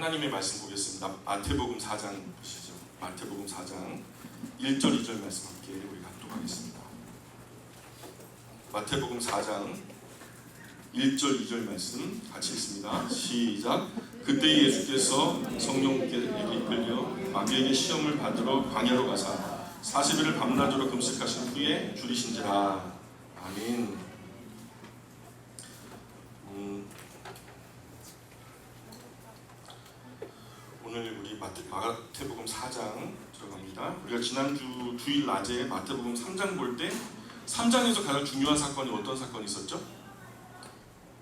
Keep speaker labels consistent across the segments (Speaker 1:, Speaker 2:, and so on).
Speaker 1: 하나님의 말씀 보겠습니다. 마태복음 4장 보시죠. 마태복음 4장 1절 2절 말씀 함께 우리가 합독하겠습니다. 마태복음 4장 1절 2절 말씀 같이 읽습니다. 시작. 그때 예수께서 성령께 이끌려 마귀에게 시험을 받으러 광야로 가사 40일을 밤낮으로 금식하신 후에 줄이신지라. 아멘. 오늘 우리 마태복음 4장 들어갑니다. 우리가 지난주 주일 낮에 마태복음 3장 볼 때 3장에서 가장 중요한 사건이 어떤 사건이 있었죠?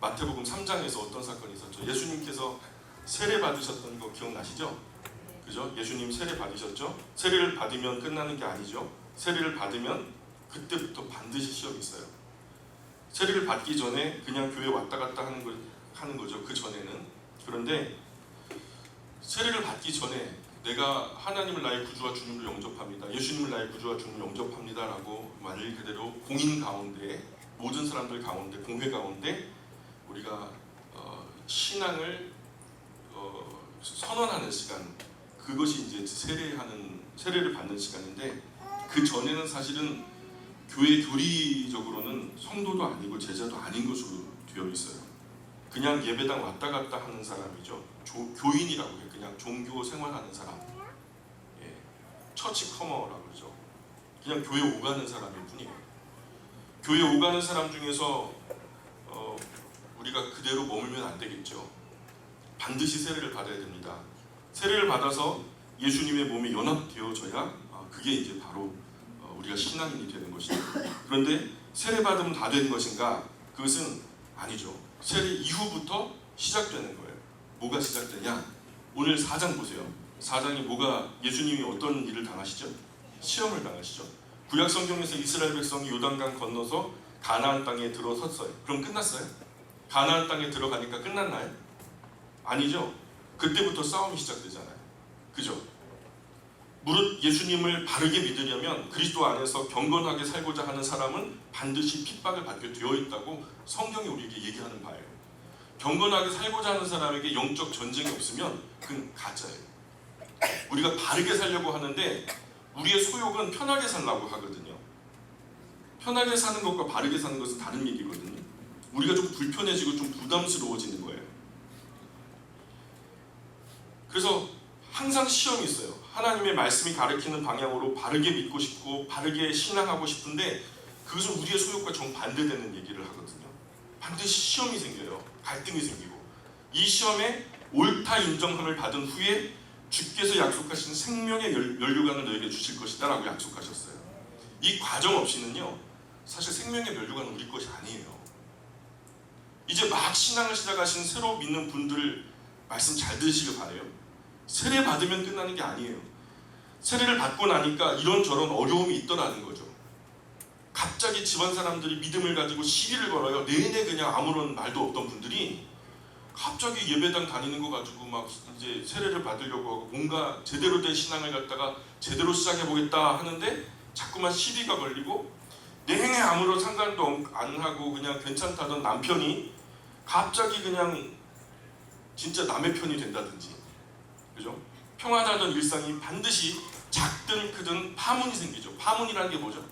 Speaker 1: 마태복음 3장에서 어떤 사건이 있었죠? 예수님께서 세례 받으셨던 거 기억나시죠? 그죠? 예수님 세례 받으셨죠? 세례를 받으면 끝나는 게 아니죠. 세례를 받으면 그때부터 반드시 시험이 있어요. 세례를 받기 전에 그냥 교회 왔다 갔다 하는 거죠. 그 전에는. 그런데 세례를 받기 전에 내가 하나님을 나의 구주와 주님으로 영접합니다. 예수님을 나의 구주와 주님으로 영접합니다 라고 말 그대로 공인 가운데, 모든 사람들 가운데, 공회 가운데 우리가 신앙을 선언하는 시간, 그것이 이제 세례를 받는 시간인데, 그 전에는 사실은 교회 교리적으로는 성도도 아니고 제자도 아닌 것으로 되어 있어요. 그냥 예배당 왔다 갔다 하는 사람이죠. 교인이라고 해요. 그냥 종교 생활하는 사람. 예. 처치 커머라고 그러죠. 그냥 교회 오가는 사람일 뿐이에요. 교회 오가는 사람 중에서 우리가 그대로 머물면 안 되겠죠. 반드시 세례를 받아야 됩니다. 세례를 받아서 예수님의 몸에 연합되어져야 그게 이제 바로 우리가 신앙인이 되는 것이죠. 그런데 세례 받으면 다 되는 것인가? 그것은 아니죠. 세례 이후부터 시작되는 거예요. 뭐가 시작되냐? 오늘 4장 보세요. 4장이 예수님이 어떤 일을 당하시죠? 시험을 당하시죠. 구약 성경에서 이스라엘 백성이 요단강 건너서 가나안 땅에 들어섰어요. 그럼 끝났어요? 가나안 땅에 들어가니까 끝났나요? 아니죠. 그때부터 싸움이 시작되잖아요. 그죠? 무릇 예수님을 바르게 믿으려면 그리스도 안에서 경건하게 살고자 하는 사람은 반드시 핍박을 받게 되어 있다고 성경이 우리에게 얘기하는 바예요. 경건하게 살고자 하는 사람에게 영적 전쟁이 없으면 그건 가짜예요. 우리가 바르게 살려고 하는데 우리의 소욕은 편하게 살려고 하거든요. 편하게 사는 것과 바르게 사는 것은 다른 얘기거든요. 우리가 좀 불편해지고 좀 부담스러워지는 거예요. 그래서 항상 시험이 있어요. 하나님의 말씀이 가르치는 방향으로 바르게 믿고 싶고 바르게 신앙하고 싶은데 그것은 우리의 소욕과 정반대되는 얘기를 하거든요. 반드시 시험이 생겨요. 갈등이 생기고 이 시험에 옳다 인정함을 받은 후에 주께서 약속하신 생명의 면류관을 너에게 주실 것이다 라고 약속하셨어요. 이 과정 없이는요 사실 생명의 면류관은 우리 것이 아니에요. 이제 막 신앙을 시작하신 새로 믿는 분들 말씀 잘 들으시길 바래요. 세례 받으면 끝나는 게 아니에요. 세례를 받고 나니까 이런저런 어려움이 있더라는 거죠. 갑자기 집안 사람들이 믿음을 가지고 시비를 걸어요. 내내 그냥 아무런 말도 없던 분들이 갑자기 예배당 다니는 거 가지고 막 이제 세례를 받으려고 하고 뭔가 제대로 된 신앙을 갖다가 제대로 시작해보겠다 하는데 자꾸만 시비가 걸리고 내내 아무런 상관도 안 하고 그냥 괜찮다던 남편이 갑자기 그냥 진짜 남의 편이 된다든지, 그죠? 평안하던 일상이 반드시 작든 크든 파문이 생기죠. 파문이라는 게 뭐죠?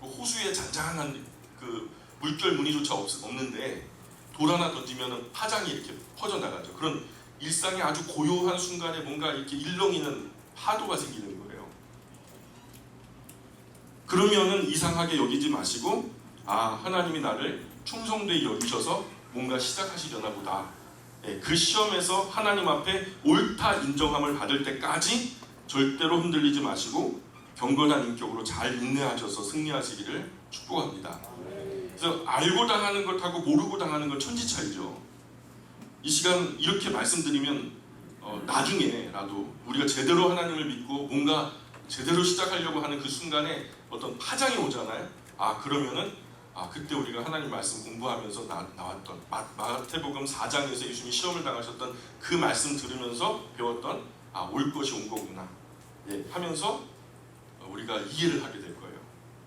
Speaker 1: 호수에 잔잔한 그 물결 무늬조차 없는데 돌 하나 던지면 파장이 이렇게 퍼져나가죠. 그런 일상의 아주 고요한 순간에 뭔가 이렇게 일렁이는 파도가 생기는 거예요. 그러면은 이상하게 여기지 마시고 하나님이 나를 충성되게 여기셔서 뭔가 시작하시려나 보다. 그 시험에서 하나님 앞에 옳다 인정함을 받을 때까지 절대로 흔들리지 마시고 경건한 인격으로 잘 인내하셔서 승리하시기를 축복합니다. 그래서 알고 당하는 것하고 모르고 당하는 건 천지 차이죠. 이 시간 이렇게 말씀드리면 나중에라도 우리가 제대로 하나님을 믿고 뭔가 제대로 시작하려고 하는 그 순간에 어떤 파장이 오잖아요. 그러면은 그때 우리가 하나님 말씀 공부하면서 나왔던 마태복음 4장에서 예수님이 시험을 당하셨던 그 말씀 들으면서 배웠던 올 것이 온 거구나 하면서 우리가 이해를 하게 될 거예요.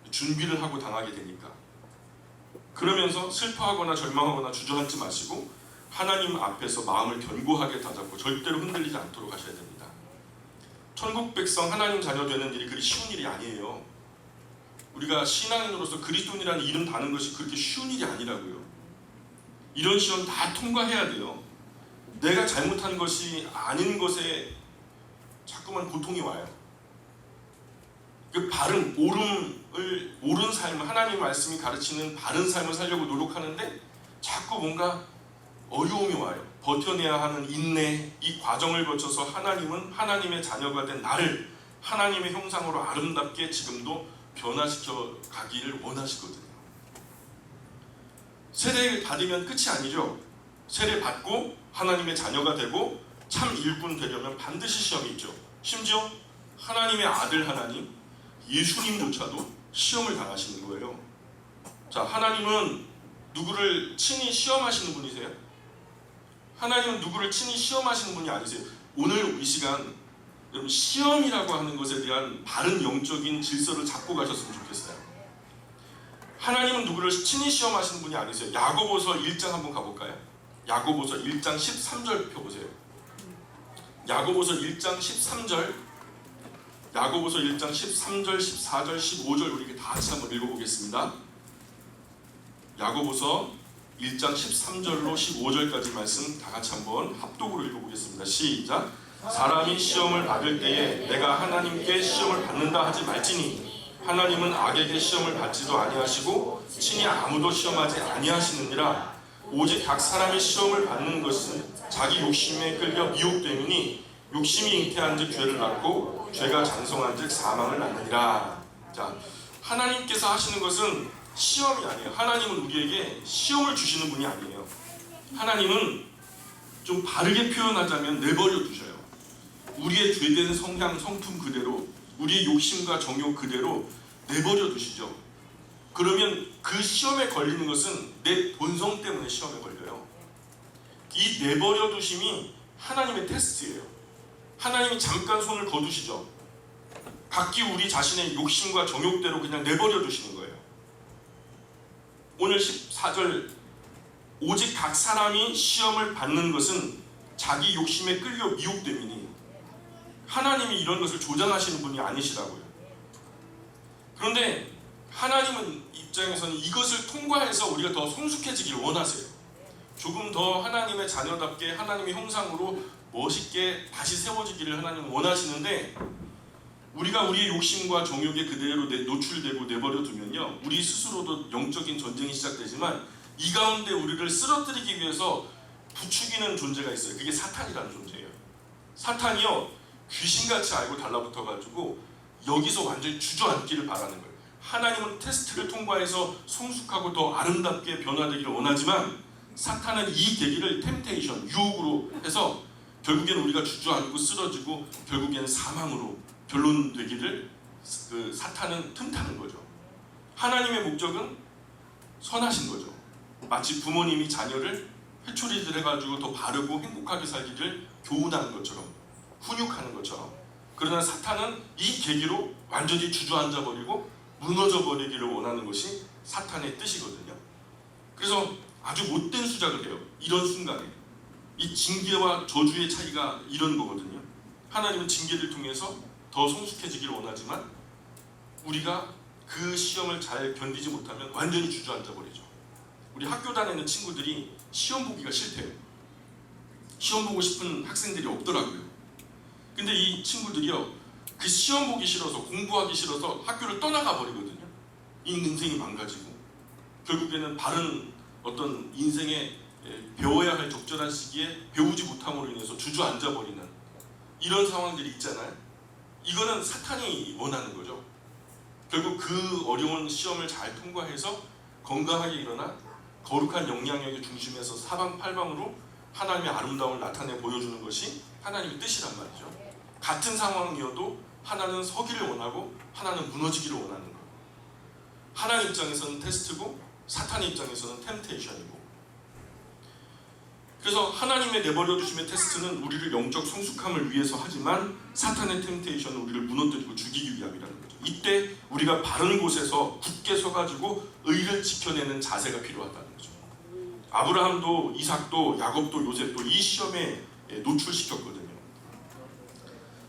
Speaker 1: 준비를 하고 당하게 되니까. 그러면서 슬퍼하거나 절망하거나 주저앉지 마시고 하나님 앞에서 마음을 견고하게 다잡고 절대로 흔들리지 않도록 하셔야 됩니다. 천국 백성 하나님 자녀 되는 일이 그리 쉬운 일이 아니에요. 우리가 신앙인으로서 그리스도인이라는 이름 다는 것이 그렇게 쉬운 일이 아니라고요. 이런 시험 다 통과해야 돼요. 내가 잘못한 것이 아닌 것에 자꾸만 고통이 와요. 그 바른 옳은 삶을, 하나님 말씀이 가르치는 바른 삶을 살려고 노력하는데 자꾸 뭔가 어려움이 와요. 버텨내야 하는 인내, 이 과정을 거쳐서 하나님은 하나님의 자녀가 된 나를 하나님의 형상으로 아름답게 지금도 변화시켜 가기를 원하시거든요. 세례를 받으면 끝이 아니죠. 세례 받고 하나님의 자녀가 되고 참 일꾼 되려면 반드시 시험이 있죠. 심지어 하나님의 아들 하나님, 예수님조차도 시험을 당하시는 거예요. 자, 하나님은 누구를 친히 시험하시는 분이세요? 하나님은 누구를 친히 시험하시는 분이 아니세요. 오늘 이 시간 여러분 시험이라고 하는 것에 대한 바른 영적인 질서를 잡고 가셨으면 좋겠어요. 하나님은 누구를 친히 시험하시는 분이 아니세요. 야고보서 1장 한번 가볼까요? 야고보서 1장 13절 펴보세요. 야고보서 1장 13절, 야고보서 1장 13절, 14절, 15절 우리 다 같이 한번 읽어보겠습니다. 야고보서 1장 13절로 15절까지 말씀 다 같이 한번 합독으로 읽어보겠습니다. 시작. 사람이 시험을 받을 때에 내가 하나님께 시험을 받는다 하지 말지니 하나님은 악에게 시험을 받지도 아니하시고 친히 아무도 시험하지 아니하시느니라. 오직 각 사람이 시험을 받는 것은 자기 욕심에 끌려 미혹됨이니 욕심이 잉태한즉 죄를 낳고 죄가 장성한즉 사망을 낳느니라. 자, 하나님께서 하시는 것은 시험이 아니에요. 하나님은 우리에게 시험을 주시는 분이 아니에요. 하나님은 좀 바르게 표현하자면 내버려 두셔요. 우리의 죄된 성향, 성품 그대로, 우리의 욕심과 정욕 그대로 내버려 두시죠. 그러면 그 시험에 걸리는 것은 내 본성 때문에 시험에 걸려요. 이 내버려 두심이 하나님의 테스트예요. 하나님이 잠깐 손을 거두시죠. 각기 우리 자신의 욕심과 정욕대로 그냥 내버려 두시는 거예요. 오늘 14절, 오직 각 사람이 시험을 받는 것은 자기 욕심에 끌려 미혹됨이니, 하나님이 이런 것을 조장하시는 분이 아니시라고요. 그런데 하나님은 입장에서는 이것을 통과해서 우리가 더 성숙해지길 원하세요. 조금 더 하나님의 자녀답게 하나님의 형상으로 멋있게 다시 세워지기를 하나님은 원하시는데, 우리가 우리의 욕심과 정욕에 그대로 노출되고 내버려 두면요, 우리 스스로도 영적인 전쟁이 시작되지만 이 가운데 우리를 쓰러뜨리기 위해서 부추기는 존재가 있어요. 그게 사탄이라는 존재예요. 사탄이요, 귀신같이 알고 달라붙어가지고 여기서 완전히 주저앉기를 바라는 거예요. 하나님은 테스트를 통과해서 성숙하고 더 아름답게 변화되기를 원하지만 사탄은 이 계기를 템테이션, 유혹으로 해서 결국에는 우리가 주저앉고 쓰러지고 결국에는 사망으로 결론되기를 사탄은 틈타는 거죠. 하나님의 목적은 선하신 거죠. 마치 부모님이 자녀를 회초리질 해가지고 더 바르고 행복하게 살기를 교훈하는 것처럼, 훈육하는 것처럼. 그러나 사탄은 이 계기로 완전히 주저앉아 버리고 무너져 버리기를 원하는 것이 사탄의 뜻이거든요. 그래서 아주 못된 수작을 해요. 이런 순간에 이 징계와 저주의 차이가 이런 거거든요. 하나님은 징계를 통해서 더 성숙해지기를 원하지만 우리가 그 시험을 잘 견디지 못하면 완전히 주저앉아 버리죠. 우리 학교 다니는 친구들이 시험 보기가 싫대요. 시험 보고 싶은 학생들이 없더라고요. 근데 이 친구들이요, 그 시험 보기 싫어서, 공부하기 싫어서 학교를 떠나가 버리거든요. 이 인생이 망가지고 결국에는 바른 어떤 인생에 배워야 할 적절한 시기에 배우지 못함으로 인해서 주저앉아 버리는 이런 상황들이 있잖아요. 이거는 사탄이 원하는 거죠. 결국 그 어려운 시험을 잘 통과해서 건강하게 일어나 거룩한 영향력의 중심에서 사방팔방으로 하나님의 아름다움을 나타내 보여주는 것이 하나님의 뜻이란 말이죠. 같은 상황이어도 하나는 서기를 원하고 하나는 무너지기를 원하는 거예요. 하나님 입장에서는 테스트고 사탄의 입장에서는 템테이션이고. 그래서 하나님의 내버려 두심의 테스트는 우리를 영적 성숙함을 위해서 하지만 사탄의 템테이션은 우리를 무너뜨리고 죽이기 위함이라는 거죠. 이때 우리가 바른 곳에서 굳게 서가지고 의를 지켜내는 자세가 필요하다는 거죠. 아브라함도 이삭도 야곱도 요셉도 이 시험에 노출시켰거든요.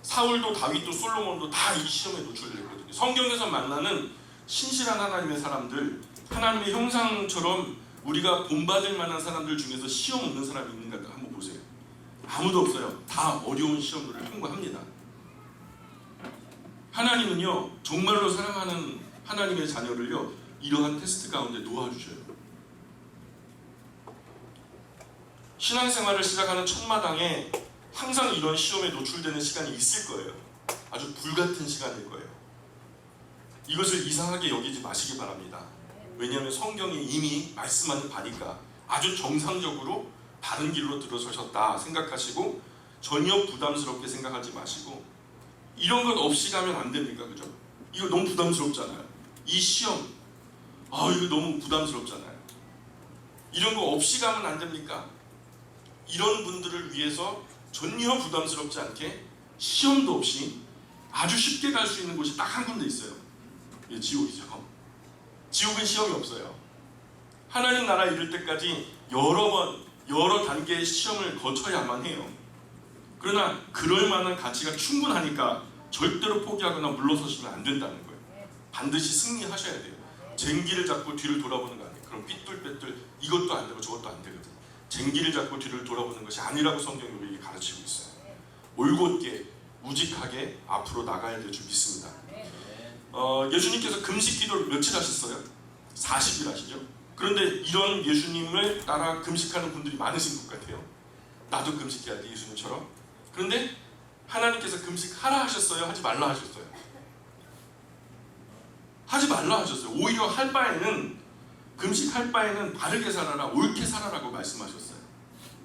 Speaker 1: 사울도 다윗도 솔로몬도 다 이 시험에 노출됐거든요. 성경에서 만나는 신실한 하나님의 사람들, 하나님의 형상처럼 우리가 본받을 만한 사람들 중에서 시험 없는 사람이 있는가 한번 보세요. 아무도 없어요. 다 어려운 시험들을 통과합니다. 하나님은요, 정말로 사랑하는 하나님의 자녀를요, 이러한 테스트 가운데 놓아주셔요. 신앙생활을 시작하는 첫마당에 항상 이런 시험에 노출되는 시간이 있을 거예요. 아주 불같은 시간일 거예요. 이것을 이상하게 여기지 마시기 바랍니다. 왜냐하면 성경이 이미 말씀하는 바니까 아주 정상적으로 바른 길로 들어서셨다 생각하시고 전혀 부담스럽게 생각하지 마시고, 이런 것 없이 가면 안 됩니까? 그죠? 이거 너무 부담스럽잖아요. 이 시험, 이거 너무 부담스럽잖아요. 이런 거 없이 가면 안 됩니까? 이런 분들을 위해서 전혀 부담스럽지 않게 시험도 없이 아주 쉽게 갈 수 있는 곳이 딱 한 군데 있어요. 이게 지옥이죠. 지옥은 시험이 없어요. 하나님 나라 이룰 때까지 여러 단계의 시험을 거쳐야만 해요. 그러나 그럴 만한 가치가 충분하니까 절대로 포기하거나 물러서시면 안 된다는 거예요. 반드시 승리하셔야 돼요. 쟁기를 잡고 뒤를 돌아보는 거 아니에요. 그럼 삐뚤빼뚤 이것도 안 되고 저것도 안 되거든요. 쟁기를 잡고 뒤를 돌아보는 것이 아니라고 성경이 우리에게 가르치고 있어요. 올곧게 우직하게 앞으로 나가야 될 줄 믿습니다. 예수님께서 금식 기도를 며칠 하셨어요? 40일 하시죠. 그런데 이런 예수님을 따라 금식하는 분들이 많으신 것 같아요. 나도 금식해야 돼, 예수님처럼. 그런데 하나님께서 금식하라 하셨어요? 하지 말라 하셨어요? 하지 말라 하셨어요. 오히려 할 바에는, 금식할 바에는 바르게 살아라, 옳게 살아라고 말씀하셨어요.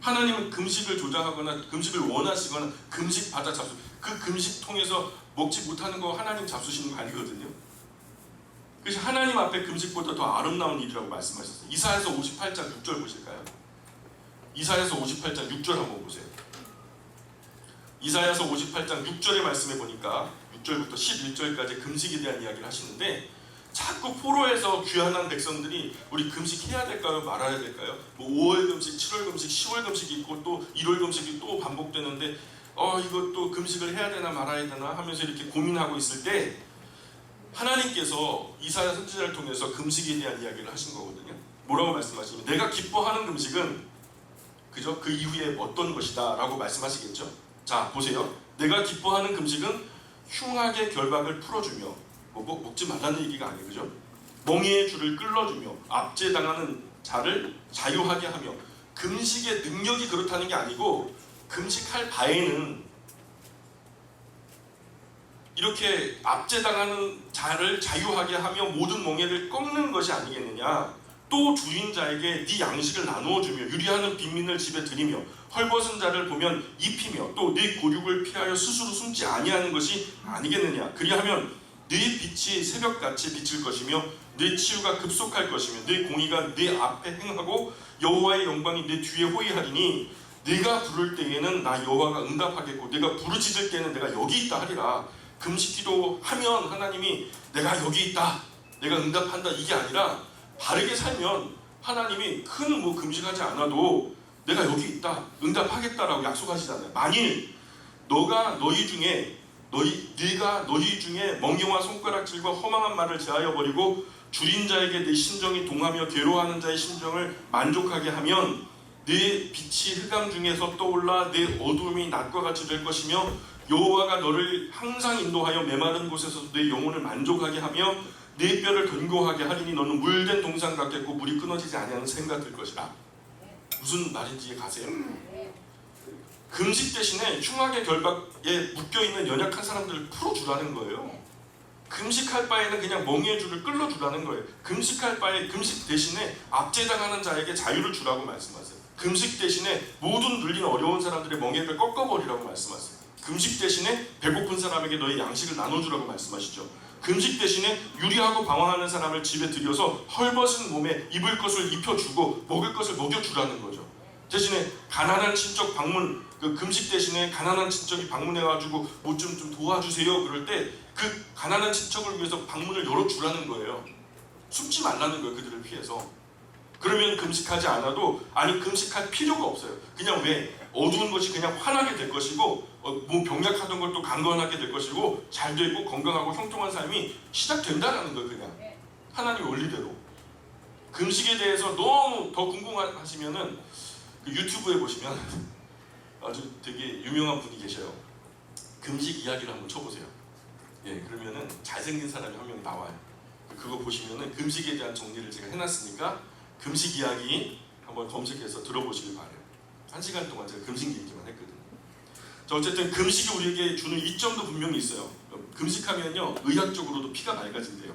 Speaker 1: 하나님은 금식을 조장하거나 금식을 원하시거나 금식 받아 잡수, 그 금식 통해서 먹지 못하는 거 하나님 잡수시는 거 아니거든요. 그래서 하나님 앞에 금식보다 더 아름다운 일이라고 말씀하셨어요. 이사야서 58장 6절 보실까요? 이사야서 58장 6절 한번 보세요. 이사야서 58장 6절의 말씀에 보니까 6절부터 11절까지 금식에 대한 이야기를 하시는데, 자꾸 포로에서 귀환한 백성들이 우리 금식해야 될까요? 말아야 될까요? 뭐 5월 금식, 7월 금식, 10월 금식이 있고 또 1월 금식이 또 반복되는데 이것도 금식을 해야 되나 말아야 되나 하면서 이렇게 고민하고 있을 때 하나님께서 이사야 선지자를 통해서 금식에 대한 이야기를 하신 거거든요. 뭐라고 말씀하시냐면, 내가 기뻐하는 금식은 그저 그 이후에 어떤 것이다 라고 말씀하시겠죠. 자 보세요. 내가 기뻐하는 금식은 흉악의 결박을 풀어주며, 먹지 말라는 얘기가 아니에요. 그죠? 멍에의 줄을 끌어주며 압제당하는 자를 자유하게 하며. 금식의 능력이 그렇다는 게 아니고, 금식할 바에는 이렇게 압제당하는 자를 자유하게 하며 모든 멍에를 꺾는 것이 아니겠느냐. 또 주인 자에게 네 양식을 나누어 주며 유리하는 빈민을 집에 들이며 헐벗은 자를 보면 입히며 또 네 고륙을 피하여 스스로 숨지 아니하는 것이 아니겠느냐. 그리하면 네 빛이 새벽같이 비칠 것이며 네 치유가 급속할 것이며 네 공의가 네 앞에 행하고 여호와의 영광이 네 뒤에 호위하리니, 네가 부를 때에는 나 여호와가 응답하겠고 네가 부르짖을 때에는 내가 여기 있다 하리라. 금식기도 하면 하나님이 내가 여기 있다, 내가 응답한다, 이게 아니라 바르게 살면 하나님이 큰 금식하지 않아도 내가 여기 있다, 응답하겠다라고 약속하시잖아요. 만일 네가 너희 중에 멍에와 손가락질과 허망한 말을 제하여 버리고 줄인 자에게 내 심정이 동하며 괴로워하는 자의 심정을 만족하게 하면 네 빛이 흑암 중에서 떠올라 네 어두움이 낮과 같이 될 것이며 여호와가 너를 항상 인도하여 메마른 곳에서 내 영혼을 만족하게 하며 네 뼈를 견고하게 하리니 너는 물된 동상 같겠고 물이 끊어지지 아니하는 샘 같을 것이라. 무슨 말인지 가세요? 금식 대신에 흉악의 결박에 묶여있는 연약한 사람들을 풀어주라는 거예요. 금식할 바에는 그냥 멍에의 줄을 끌어주라는 거예요. 금식 대신에 압제당하는 자에게 자유를 주라고 말씀하세요. 금식 대신에 모든 눌린 어려운 사람들의 멍에를 꺾어버리라고 말씀하세요. 금식 대신에 배고픈 사람에게 너의 양식을 나눠주라고 말씀하시죠. 금식 대신에 유리하고 방황하는 사람을 집에 들여서 헐벗은 몸에 입을 것을 입혀주고 먹을 것을 먹여주라는 거죠. 대신에 가난한 친척 방문, 그 금식 대신에 가난한 친척이 방문해가지고 뭐 좀 도와주세요 그럴 때 그 가난한 친척을 위해서 방문을 열어주라는 거예요. 숨지 말라는 거예요. 그들을 피해서. 그러면 금식하지 않아도 아니 금식할 필요가 없어요. 그냥 왜 어두운 것이 그냥 환하게 될 것이고 뭐 병약하던 것도 강건하게 될 것이고 잘 되고 건강하고 형통한 삶이 시작된다라는 거예요. 그냥 하나님의 원리대로. 금식에 대해서 너무 더 궁금하시면은 그 유튜브에 보시면 아주 되게 유명한 분이 계셔요. 금식 이야기를 한번 쳐보세요. 예, 그러면은 잘생긴 사람이 한 명 나와요. 그거 보시면은 금식에 대한 정리를 제가 해놨으니까 금식 이야기 한번 검색해서 들어보시길 바래요. 1시간 동안 제가 금식 얘기만 했거든요. 자, 어쨌든 금식이 우리에게 주는 이점도 분명히 있어요. 금식하면요 의학적으로도 피가 맑아진대요.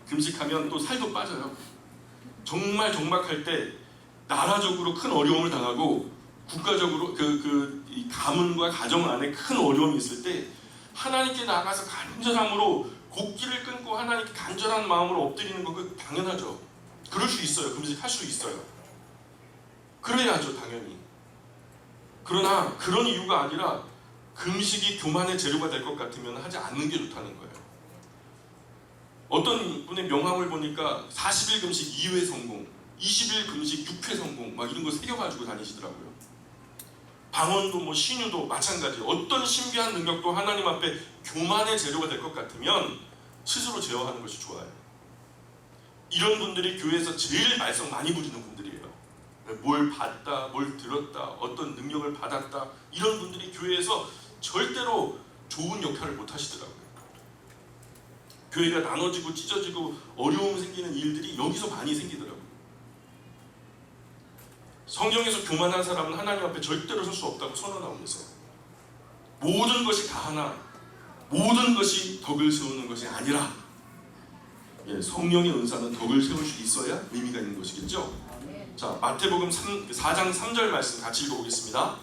Speaker 1: 금식하면 또 살도 빠져요. 정말 정막할 때 나라적으로 큰 어려움을 당하고 국가적으로 이 가문과 가정 안에 큰 어려움이 있을 때 하나님께 나가서 간절함으로 곡기를 끊고 하나님께 간절한 마음으로 엎드리는 거 그 당연하죠. 그럴 수 있어요. 금식할 수 있어요. 그래야죠, 당연히. 그러나 그런 이유가 아니라 금식이 교만의 재료가 될 것 같으면 하지 않는 게 좋다는 거예요. 어떤 분의 명함을 보니까 40일 금식 2회 성공, 20일 금식 6회 성공 막 이런 거 새겨가지고 다니시더라고요. 방언도 뭐 신유도 마찬가지. 어떤 신비한 능력도 하나님 앞에 교만의 재료가 될 것 같으면 스스로 제어하는 것이 좋아요. 이런 분들이 교회에서 제일 말썽 많이 부리는 분들이에요. 뭘 봤다, 뭘 들었다, 어떤 능력을 받았다 이런 분들이 교회에서 절대로 좋은 역할을 못 하시더라고요. 교회가 나눠지고 찢어지고 어려움 생기는 일들이 여기서 많이 생기더라고요. 성경에서 교만한 사람은 하나님 앞에 절대로 설 수 없다고 선언하고 있어요. 모든 것이 다 하나, 모든 것이 덕을 세우는 것이 아니라 성령의 은사는 덕을 세울 수 있어야 의미가 있는 것이겠죠. 자, 마태복음 4장 3절 말씀 같이 읽어보겠습니다.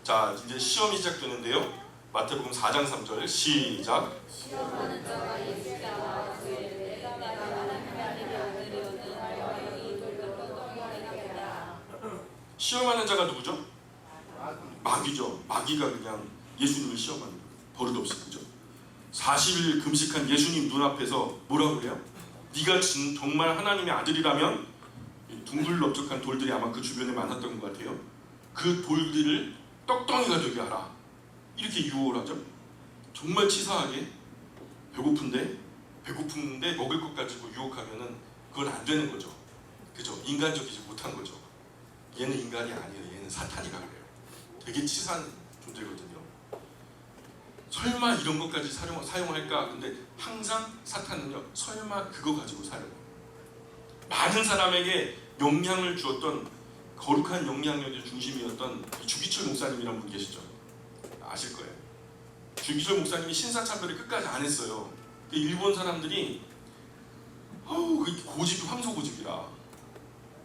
Speaker 1: 자, 이제 시험이 시작되는데요. 마태복음 4장 3절 시작.
Speaker 2: 시험하는 자가 예수께 나와 그에게 내가 하나님의 아들이오든 너희 돌로 떠나겠다.
Speaker 1: 시험하는 자가 누구죠? 마귀죠. 마귀가 그냥 예수님을 시험하는 거예요. 버릇없이. 그죠? 40일 금식한 예수님 눈앞에서 뭐라고 그래요? 네가 정말 하나님의 아들이라면 둥글넓적한 돌들이 아마 그 주변에 많았던 것 같아요. 그 돌들을 떡덩이가 되게 하라. 이렇게 유혹을 하죠. 정말 치사하게 배고픈데 먹을 것 가지고 유혹하면은 그건 안 되는 거죠. 그죠? 인간적이지 못한 거죠. 얘는 인간이 아니에요. 얘는 사탄이라 그래요. 되게 치사한 존재거든요. 설마 이런 것까지 사용할까? 근데 항상 사탄은요, 설마 그거 가지고 사용해요. 많은 사람에게 영향을 주었던 거룩한 영향력의 중심이었던 주기철 목사님이란 분 계시죠? 아실 거예요. 주기철 목사님이 신사참배를 끝까지 안 했어요. 일본 사람들이 그 고집이 황소 고집이라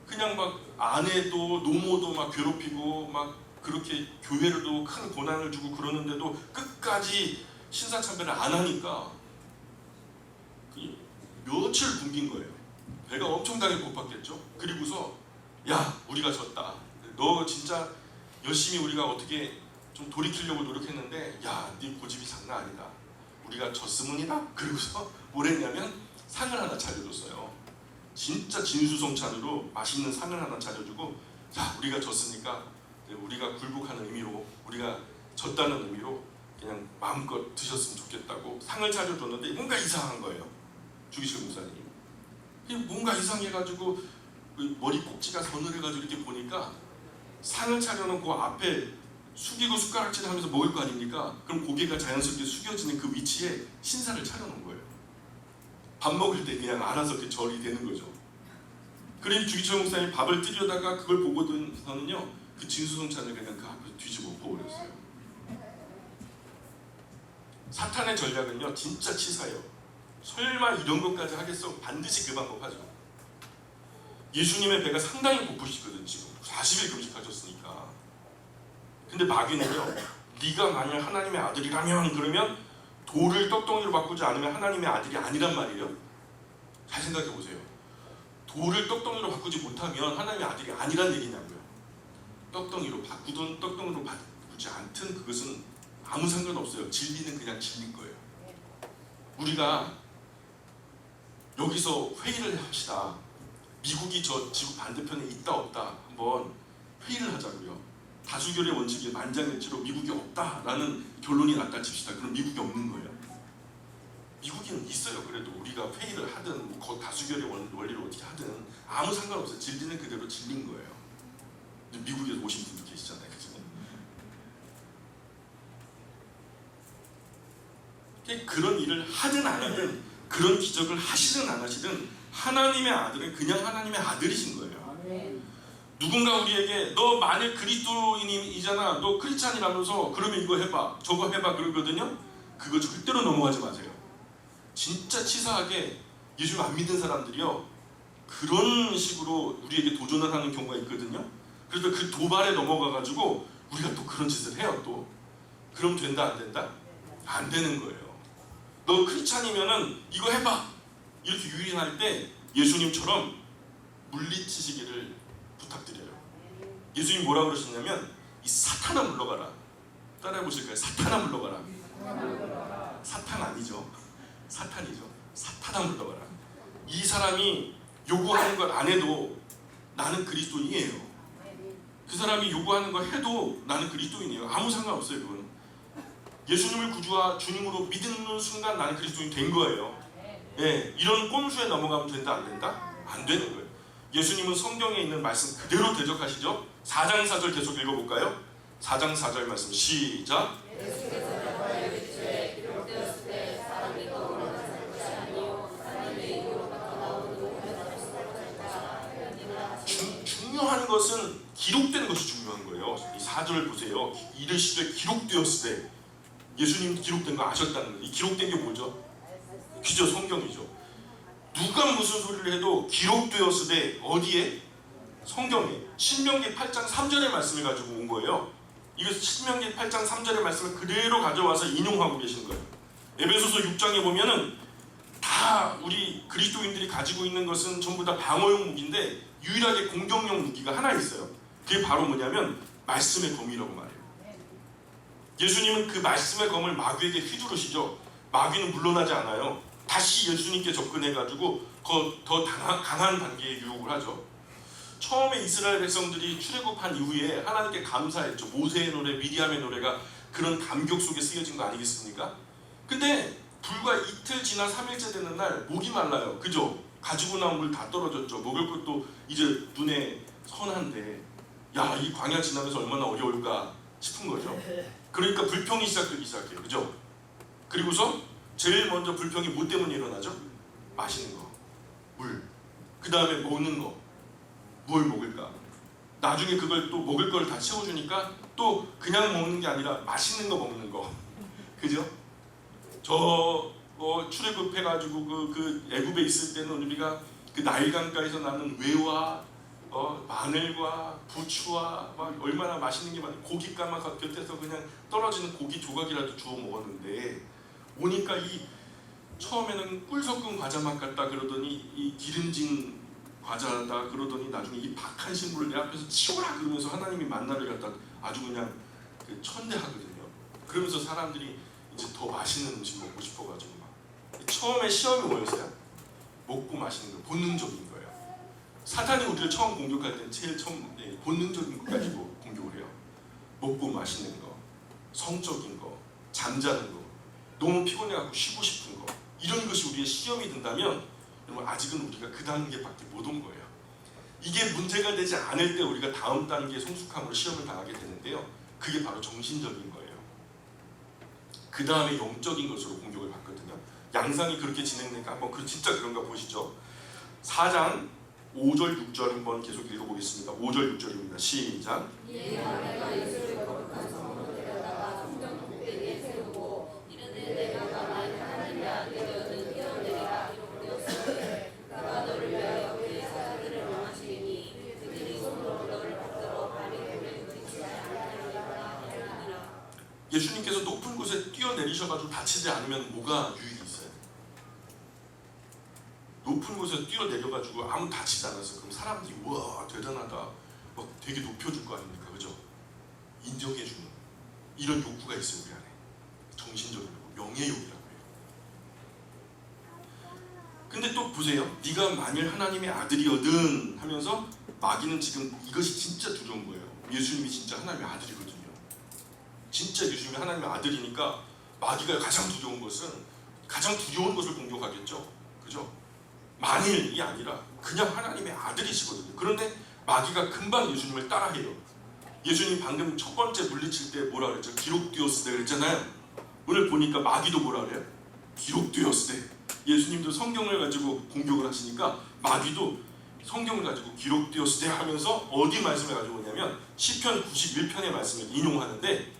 Speaker 1: 그냥 막 아내도 노모도 막 괴롭히고 막 그렇게 교회를도 큰 고난을 주고 그러는데도 끝까지 신사참배를 안 하니까 며칠 굶긴 거예요. 배가 엄청나게 고팠겠죠. 그리고서 야, 우리가 졌다. 너 진짜 열심히 우리가 어떻게 좀 돌이키려고 노력했는데 야, 네 고집이 장난 아니다. 우리가 졌으문이다. 그리고서 뭘 했냐면 상을 하나 차려줬어요. 진짜 진수성찬으로 맛있는 상을 하나 차려주고 자, 우리가 졌으니까 우리가 굴복하는 의미로 우리가 졌다는 의미로 그냥 마음껏 드셨으면 좋겠다고 상을 차려줬는데 뭔가 이상한 거예요. 주기철 목사님이 뭔가 이상해가지고 머리 꼭지가 서늘해가지고 이렇게 보니까 상을 차려놓고 앞에 숙이고 숟가락질 하면서 먹을 거 아닙니까? 그럼 고개가 자연스럽게 숙여지는 그 위치에 신사를 차려놓은 거예요. 밥 먹을 때 그냥 알아서 그 절이 되는 거죠. 그러니 주기철 목사님이 밥을 뜨려다가 그걸 보고서는요, 그 진수성찬을 그냥 그 앞에서 뒤집어 엎어버렸어요. 사탄의 전략은요 진짜 치사해요. 설마 이런 것까지 하겠어? 반드시 그 방법 하죠. 예수님의 배가 상당히 고프시거든. 지금 40일 금식하셨으니까. 근데 마귀는요, 네가 만약 하나님의 아들이라면 그러면 돌을 떡덩이로 바꾸지 않으면 하나님의 아들이 아니란 말이에요. 잘 생각해 보세요. 돌을 떡덩이로 바꾸지 못하면 하나님의 아들이 아니란 얘기냐고요. 떡덩이로 바꾸든 떡덩이로 바꾸지 않든 그것은 아무 상관없어요. 진리는 그냥 진리인 거예요. 우리가 여기서 회의를 합시다. 미국이 저 지구 반대편에 있다 없다 한번 회의를 하자고요. 다수결의 원칙이 만장일치로 미국이 없다라는 결론이 났다 칩시다. 그럼 미국이 없는 거예요. 미국은 있어요. 그래도 우리가 회의를 하든 뭐 다수결의 원리를 어떻게 하든 아무 상관없어요. 진리는 그대로 진리인 거예요. 미국에서 오신 분도 계시잖아요. 그죠? 그런 일을 하든 안 하든 그런 기적을 하시든 안 하시든 하나님의 아들은 그냥 하나님의 아들이신 거예요. 누군가 우리에게 너 만일 그리스도인이잖아, 너 크리스찬이라면서 그러면 이거 해봐 저거 해봐 그러거든요. 그거 절대로 넘어가지 마세요. 진짜 치사하게 예수 안 믿는 사람들이요 그런 식으로 우리에게 도전을 하는 경우가 있거든요. 그래서 그 도발에 넘어가가지고 우리가 또 그런 짓을 해요. 또 그럼 된다 안 된다? 안 되는 거예요. 너 크리스찬이면은 이거 해봐 이렇게 유인할 때 예수님처럼 물리치시기를 부탁드려요. 예수님 뭐라 그러셨냐면 이 사탄아 물러가라. 따라해 보실까요? 사탄아 물러가라. 사탄 아니죠. 사탄이죠. 사탄아 물러가라. 이 사람이 요구하는 걸 안 해도 나는 그리스도인이에요. 그 사람이 요구하는 걸 해도 나는 그리스도인이에요. 아무 상관없어요. 그건 예수님을 구주와 주님으로 믿는 순간 나는 그리스도인 된 거예요. 예, 이런 꼼수에 넘어가면 된다 안 된다? 안 되는 거예요. 예수님은 성경에 있는 말씀 그대로 대적하시죠. 4장 4절 계속 읽어볼까요? 4장 4절 말씀 시작. 중요한 것은 기록되는 것이 중요한 거예요. 이 4절 보세요. 이르시되 기록되었을 때 예수님 기록된 거 아셨다는 거예요. 이 기록된 게 뭐죠? 그죠? 성경이죠. 누가 무슨 소리를 해도 기록되었을 때 어디에? 성경에. 신명기 8장 3절의 말씀을 가지고 온 거예요. 이거 신명기 8장 3절의 말씀을 그대로 가져와서 인용하고 계신 거예요. 에베소서 6장에 보면은 다 우리 그리스도인들이 가지고 있는 것은 전부 다 방어용 무기인데 유일하게 공격용 무기가 하나 있어요. 그게 바로 뭐냐면 말씀의 검이라고 말해요. 예수님은 그 말씀의 검을 마귀에게 휘두르시죠. 마귀는 물러나지 않아요. 다시 예수님께 접근해가지고 더 강한 단계의 유혹을 하죠. 처음에 이스라엘 백성들이 출애굽한 이후에 하나님께 감사했죠. 모세의 노래, 미리암의 노래가 그런 감격 속에 쓰여진 거 아니겠습니까? 근데 불과 이틀 지나 3일째 되는 날 목이 말라요. 그죠? 가지고 나온 물 다 떨어졌죠. 먹을 것도 이제 눈에 선한데 야, 이 광야 지나면서 얼마나 어려울까 싶은 거죠. 그러니까 불평이 시작되기 시작해요. 그죠? 그리고서 제일 먼저 불평이 뭐 때문에 일어나죠? 마시는 거, 물. 그 다음에 먹는 거, 뭘 먹을까? 나중에 그걸 또 먹을 걸 다 채워주니까 또 그냥 먹는 게 아니라 맛있는 거 먹는 거. 그죠? 출애굽해가지고 그 애굽에 있을 때는 우리가 그 나일강가에서 나는 외와 마늘과 부추와 막 얼마나 맛있는 게 많아요. 고깃가마 곁에서 그냥 떨어지는 고기 조각이라도 주워 먹었는데 오니까 이 처음에는 꿀 섞은 과자 맛 같다 그러더니 이 기름진 과자다 그러더니 나중에 이 박한 식물을 내 앞에서 치워라 그러면서 하나님이 만나를 갖다 아주 그냥 그 천대하거든요. 그러면서 사람들이 이제 더 맛있는 음식 먹고 싶어가지고 막 처음에 시험이 뭐였어요? 먹고 마시는 거, 본능적인 거예요. 사탄이 우리를 처음 공격할 때는 제일 처음 본능적인 것 가지고 공격을 해요. 먹고 마시는 거, 성적인 거, 잠자는 거, 너무 피곤해갖고 쉬고 싶은 거 이런 것이 우리의 시험이 된다면 여러분 아직은 우리가 그 단계밖에 못 온 거예요. 이게 문제가 되지 않을 때 우리가 다음 단계의 성숙함으로 시험을 당하게 되는데요. 그게 바로 정신적인 거예요. 그 다음에 영적인 것으로 공격을 받거든요. 양상이 그렇게 진행되니까 한번 진짜 그런가 보시죠. 4장 5절 6절 한번 계속 읽어보겠습니다. 5절 6절입니다. 시작. 예수님께서 높은 곳에 뛰어내리셔가지고 다치지 않으면 뭐가 유익이 있어요? 높은 곳에 뛰어내려가지고 아무 다치지 않았어. 그럼 사람들이 우와 대단하다 막 되게 높여줄 거 아닙니까? 그죠? 인정해주는 이런 욕구가 있어요. 우리 안에 정신적인 욕구, 명예욕이라고 해요. 근데 또 보세요. 네가 만일 하나님의 아들이거든 하면서 마귀는 지금 이것이 진짜 두려운 거예요. 예수님이 진짜 하나님의 아들이거든요. 진짜 예수님이 하나님의 아들이니까 마귀가 가장 두려운 것은 가장 두려운 것을 공격하겠죠. 그죠? 만일이 아니라 그냥 하나님의 아들이시거든요. 그런데 마귀가 금방 예수님을 따라해요. 예수님 방금 첫 번째 물리칠 때 뭐라 그랬죠? 기록되었으되 그랬잖아요. 오늘 보니까 마귀도 뭐라 그래요? 기록되었으되. 예수님도 성경을 가지고 공격을 하시니까 마귀도 성경을 가지고 기록되었으되 하면서 어디 말씀을 가지고 오냐면 시편 91편의 말씀을 인용하는데,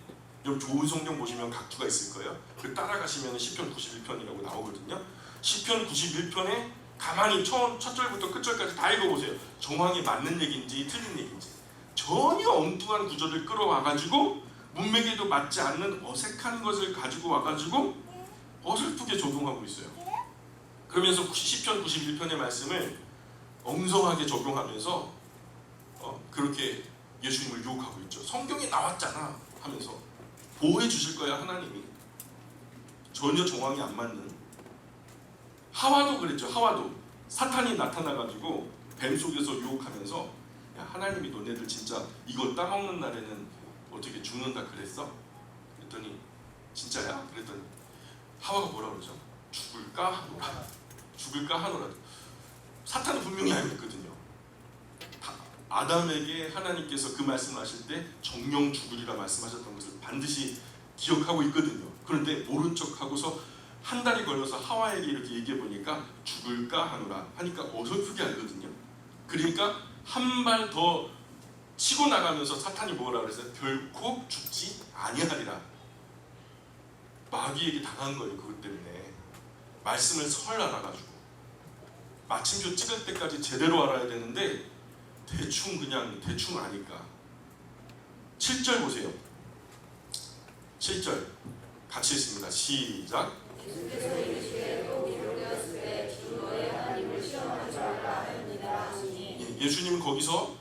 Speaker 1: 좀 좋은 성경 보시면 각주가 있을 거예요. 그 따라가시면 시편 91편이라고 나오거든요. 시편 91편에 가만히 첫 절부터 끝절까지 다 읽어보세요. 정황이 맞는 얘기인지 틀린 얘기인지. 전혀 엉뚱한 구절을 끌어와가지고 문맥에도 맞지 않는 어색한 것을 가지고 와가지고 어설프게 적용하고 있어요. 그러면서 시편 91편의 말씀을 엉성하게 적용하면서 그렇게 예수님을 유혹하고 있죠. 성경에 나왔잖아 하면서 보호해 주실 거야 하나님이. 전혀 정황이 안 맞는. 하와도 그랬죠. 하와도 사탄이 나타나가지고 뱀 속에서 유혹하면서 야, 하나님이 너네들 진짜 이거 따먹는 날에는 어떻게 죽는다 그랬어? 그랬더니 진짜야? 그랬더니 하와가 뭐라 그러죠? 죽을까 하노라. 죽을까 하노라. 사탄은 분명히 알고 있거든요. 아담에게 하나님께서 그 말씀을 하실 때 정령 죽으리라 말씀하셨던 것을 반드시 기억하고 있거든요. 그런데 모른 척하고서 한 달이 걸려서 하와에게 이렇게 얘기해 보니까 죽을까 하노라 하니까 어설프게 알거든요. 그러니까 한 발 더 치고 나가면서 사탄이 뭐라 그랬어요? 결코 죽지 아니하리라. 마귀에게 당한 거예요. 그것 때문에 말씀을 설 알아가지고 마침표 찍을 때까지 제대로 알아야 되는데 대충 아니까. 7절 보세요. 7절 같이 읽습니다. 시작.
Speaker 2: 예수께서 이르시되 또 기록되었으되 주 너의 하나님을 시험하지 말라 하였느니라 하시니.
Speaker 1: 예수님은 거기서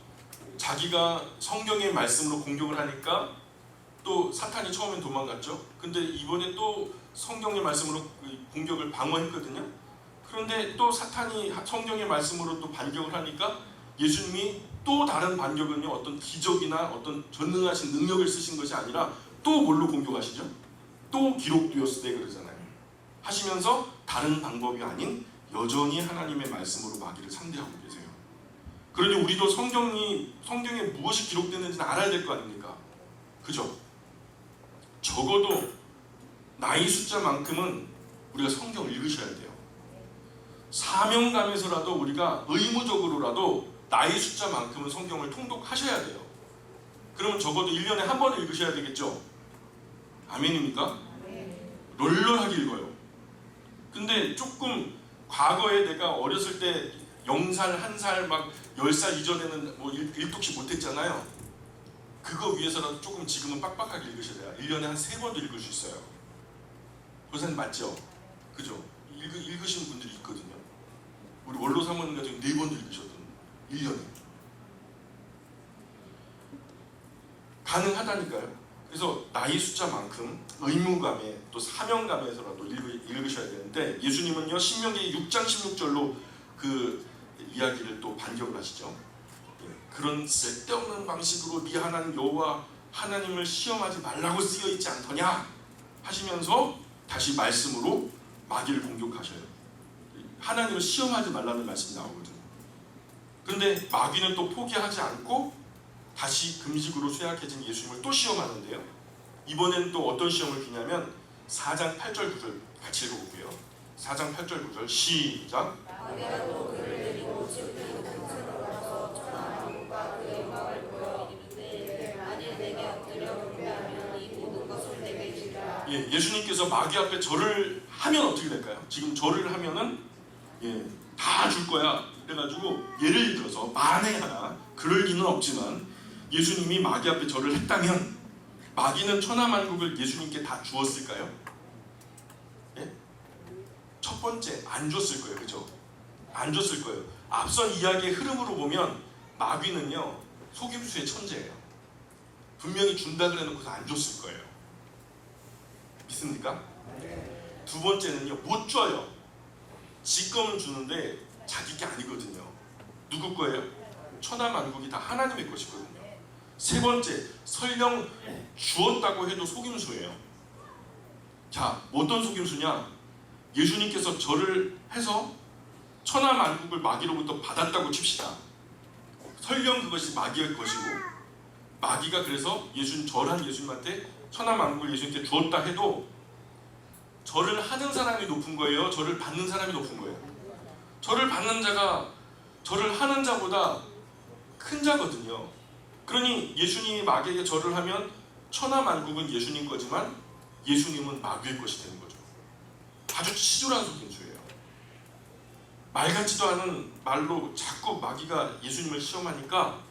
Speaker 1: 자기가 성경의 말씀으로 공격을 하니까 또 사탄이 처음엔 도망갔죠. 근데 이번에 또 성경의 말씀으로 공격을 방어했거든요. 그런데 또 사탄이 성경의 말씀으로 또 반격을 하니까 예수님이 또 다른 반격은요, 어떤 기적이나 어떤 전능하신 능력을 쓰신 것이 아니라 또 뭘로 공격하시죠? 또 기록되었을 때 그러잖아요. 하시면서 다른 방법이 아닌 여전히 하나님의 말씀으로 마귀를 상대하고 계세요. 그러니 우리도 성경에 무엇이 기록되는지는 알아야 될 거 아닙니까? 그죠? 적어도 나이 숫자만큼은 우리가 성경을 읽으셔야 돼요. 사명감에서라도 우리가 의무적으로라도 나이 숫자만큼은 성경을 통독하셔야 돼요. 그러면 적어도 1년에 한 번은 읽으셔야 되겠죠? 아멘입니까? 널널하게 읽어요. 근데 조금 과거에 내가 어렸을 때 0살, 1살, 막 10살 이전에는 뭐 일독씩 못했잖아요. 그거 위해서라도 조금 지금은 빡빡하게 읽으셔야 돼요. 1년에 한 3번도 읽을 수 있어요. 선생님 맞죠? 그죠? 읽으시는 분들이 있거든요. 우리 원로 사모님 같은 경우 4번도 읽으셨던 1년에. 가능하다니까요. 그래서 나이 숫자만큼 의무감에 또 사명감에서라도 읽으셔야 되는데, 예수님은요 신명기 6장 16절로 그 이야기를 또 반격을 하시죠. 그런 쓸데없는 방식으로 네 하나님 여호와 하나님을 시험하지 말라고 쓰여 있지 않더냐 하시면서 다시 말씀으로 마귀를 공격하셔요. 하나님을 시험하지 말라는 말씀이 나오거든요. 그런데 마귀는 또 포기하지 않고 다시 금식으로 쇠약해진 예수님을 또 시험하는데요. 이번엔 또 어떤 시험을 주냐면 4장 8절 9절 같이 읽어볼게요. 4장 8절 9절 시작.
Speaker 2: 마귀가 또 그를 데리고 지옥으로 동산으로 가서 천하 만국과 그 영광을 보여 이르되 만일 내게 엎드려 경배하면 이 모든 것을 내게 주리라.
Speaker 1: 예수님께서 마귀 앞에 절을 하면 어떻게 될까요? 지금 절을 하면은 다 줄 거야. 그래가지고 예를 들어서 만에 하나 그럴 리는 없지만 예수님이 마귀 앞에 절을 했다면 마귀는 천하만국을 예수님께 다 주었을까요? 첫 번째 안 줬을 거예요. 그죠? 안 줬을 거예요. 앞선 이야기의 흐름으로 보면 마귀는요 속임수의 천재예요. 분명히 준다 그래놓고서 안 줬을 거예요. 믿습니까? 두 번째는요 못 줘요. 지 거는 주는데 자기 게 아니거든요. 누구 거예요? 천하만국이 다 하나님의 것이거든요. 세 번째, 설령 주었다고 해도 속임수예요. 자, 어떤 속임수냐? 예수님께서 절을 해서 천하만국을 마귀로부터 받았다고 칩시다. 설령 그것이 마귀의 것이고, 마귀가 그래서 절한 예수님한테 천하만국을 예수님께 주었다 해도 절을 하는 사람이 높은 거예요? 절을 받는 사람이 높은 거예요? 절을 받는 자가 절을 하는 자보다 큰 자거든요. 그러니 예수님이 마귀에게 절을 하면 천하만국은 예수님 거지만 예수님은 마귀의 것이 되는 거죠. 아주 치졸한 속임수예요. 말 같지도 않은 말로 자꾸 마귀가 예수님을 시험하니까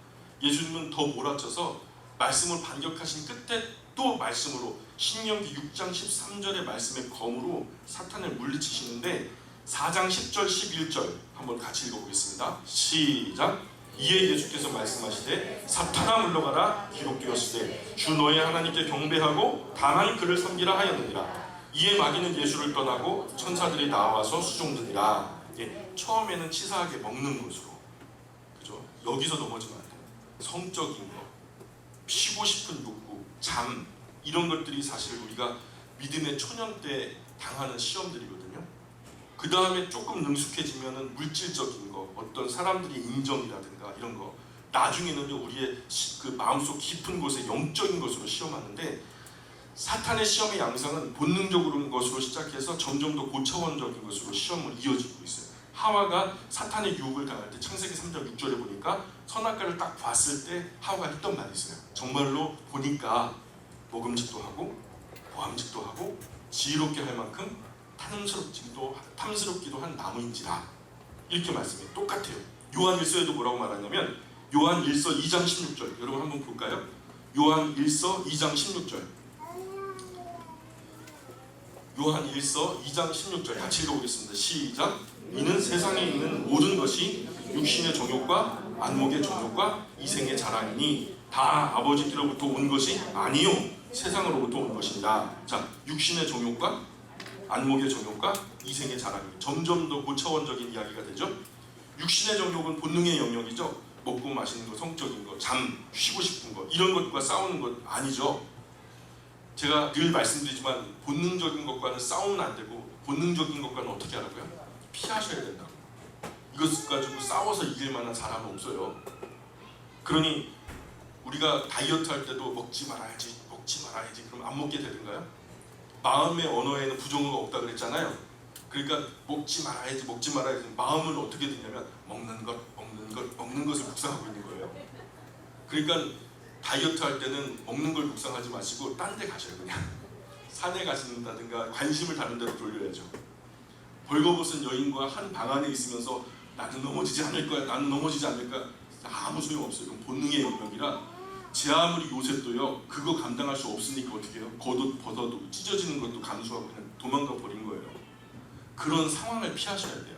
Speaker 1: 예수님은 더 몰아쳐서 말씀을 반격하신 끝에 또 말씀으로 신명기 6장 13절의 말씀의 검으로 사탄을 물리치시는데 4장 10절 11절 한번 같이 읽어보겠습니다. 시작. 이에 예수께서 말씀하시되 사탄아 물러가라 기록되었으되 주 너의 하나님께 경배하고 다만 그를 섬기라 하였느니라. 이에 마귀는 예수를 떠나고 천사들이 나와서 수종드니라. 처음에는 치사하게 먹는 것으로, 그죠? 여기서 넘어지면 안 돼요. 성적인 거, 쉬고 싶은 욕구, 잠, 이런 것들이 사실 우리가 믿음의 초년 때 당하는 시험들이거든요. 그 다음에 조금 능숙해지면은 물질적인 거, 어떤 사람들의 인정이라든가 이런 거, 나중에는요 우리의 그 마음속 깊은 곳에 영적인 것으로 시험하는데, 사탄의 시험의 양상은 본능적인 것으로 시작해서 점점 더 고차원적인 것으로 시험을 이어지고 있어요. 하와가 사탄의 유혹을 당할 때 창세기 3장 6절에 보니까 선악과를 딱 봤을 때 하와가 했던 말이 있어요. 정말로 보니까 먹음직도 하고 보암직도 하고 지혜롭게 할 만큼 탐스럽기도 한 나무인지라, 이렇게 말씀해요. 똑같아요. 요한 1서에도 뭐라고 말하냐면 요한 1서 2장 16절 여러분 한번 볼까요? 요한 1서 2장 16절 요한 1서 2장 16절 같이 읽어보겠습니다. 시작. 이는 세상에 있는 모든 것이 육신의 정욕과 안목의 정욕과 이생의 자랑이니 다 아버지께로부터 온 것이 아니요 세상으로부터 온 것이니라. 자, 육신의 정욕과 안목의 정욕과 이생의 자랑이 점점 더 고차원적인 이야기가 되죠. 육신의 정욕은 본능의 영역이죠. 먹고 마시는 거, 성적인 거, 잠, 쉬고 싶은 거, 이런 것과 싸우는 것 아니죠. 제가 늘 말씀드리지만 본능적인 것과는 싸우면 안 되고 본능적인 것과는 어떻게 하라고요? 피하셔야 된다고. 이것 가지고 싸워서 이길 만한 사람은 없어요. 그러니 우리가 다이어트 할 때도 먹지 말아야지 그럼 안 먹게 되는가요? 마음의 언어에는 부정어가 없다 그랬잖아요. 그러니까 먹지 말아야지 마음을 어떻게 듣냐면 먹는 것을 묵상하고 있는 거예요. 그러니까 다이어트 할 때는 먹는 걸 묵상하지 마시고 딴 데 가셔요. 그냥 산에 가신다든가 관심을 다른 데로 돌려야죠. 벌거벗은 여인과 한 방 안에 있으면서 나는 넘어지지 않을 거야 아무 소용없어요. 그건 본능의 영역이라 제 아무리 요셉도요 그거 감당할 수 없으니까 어떻게 해요? 겉옷 벗어도 찢어지는 것도 감수하고 그냥 도망가 버린 거예요. 그런 상황을 피하셔야 돼요.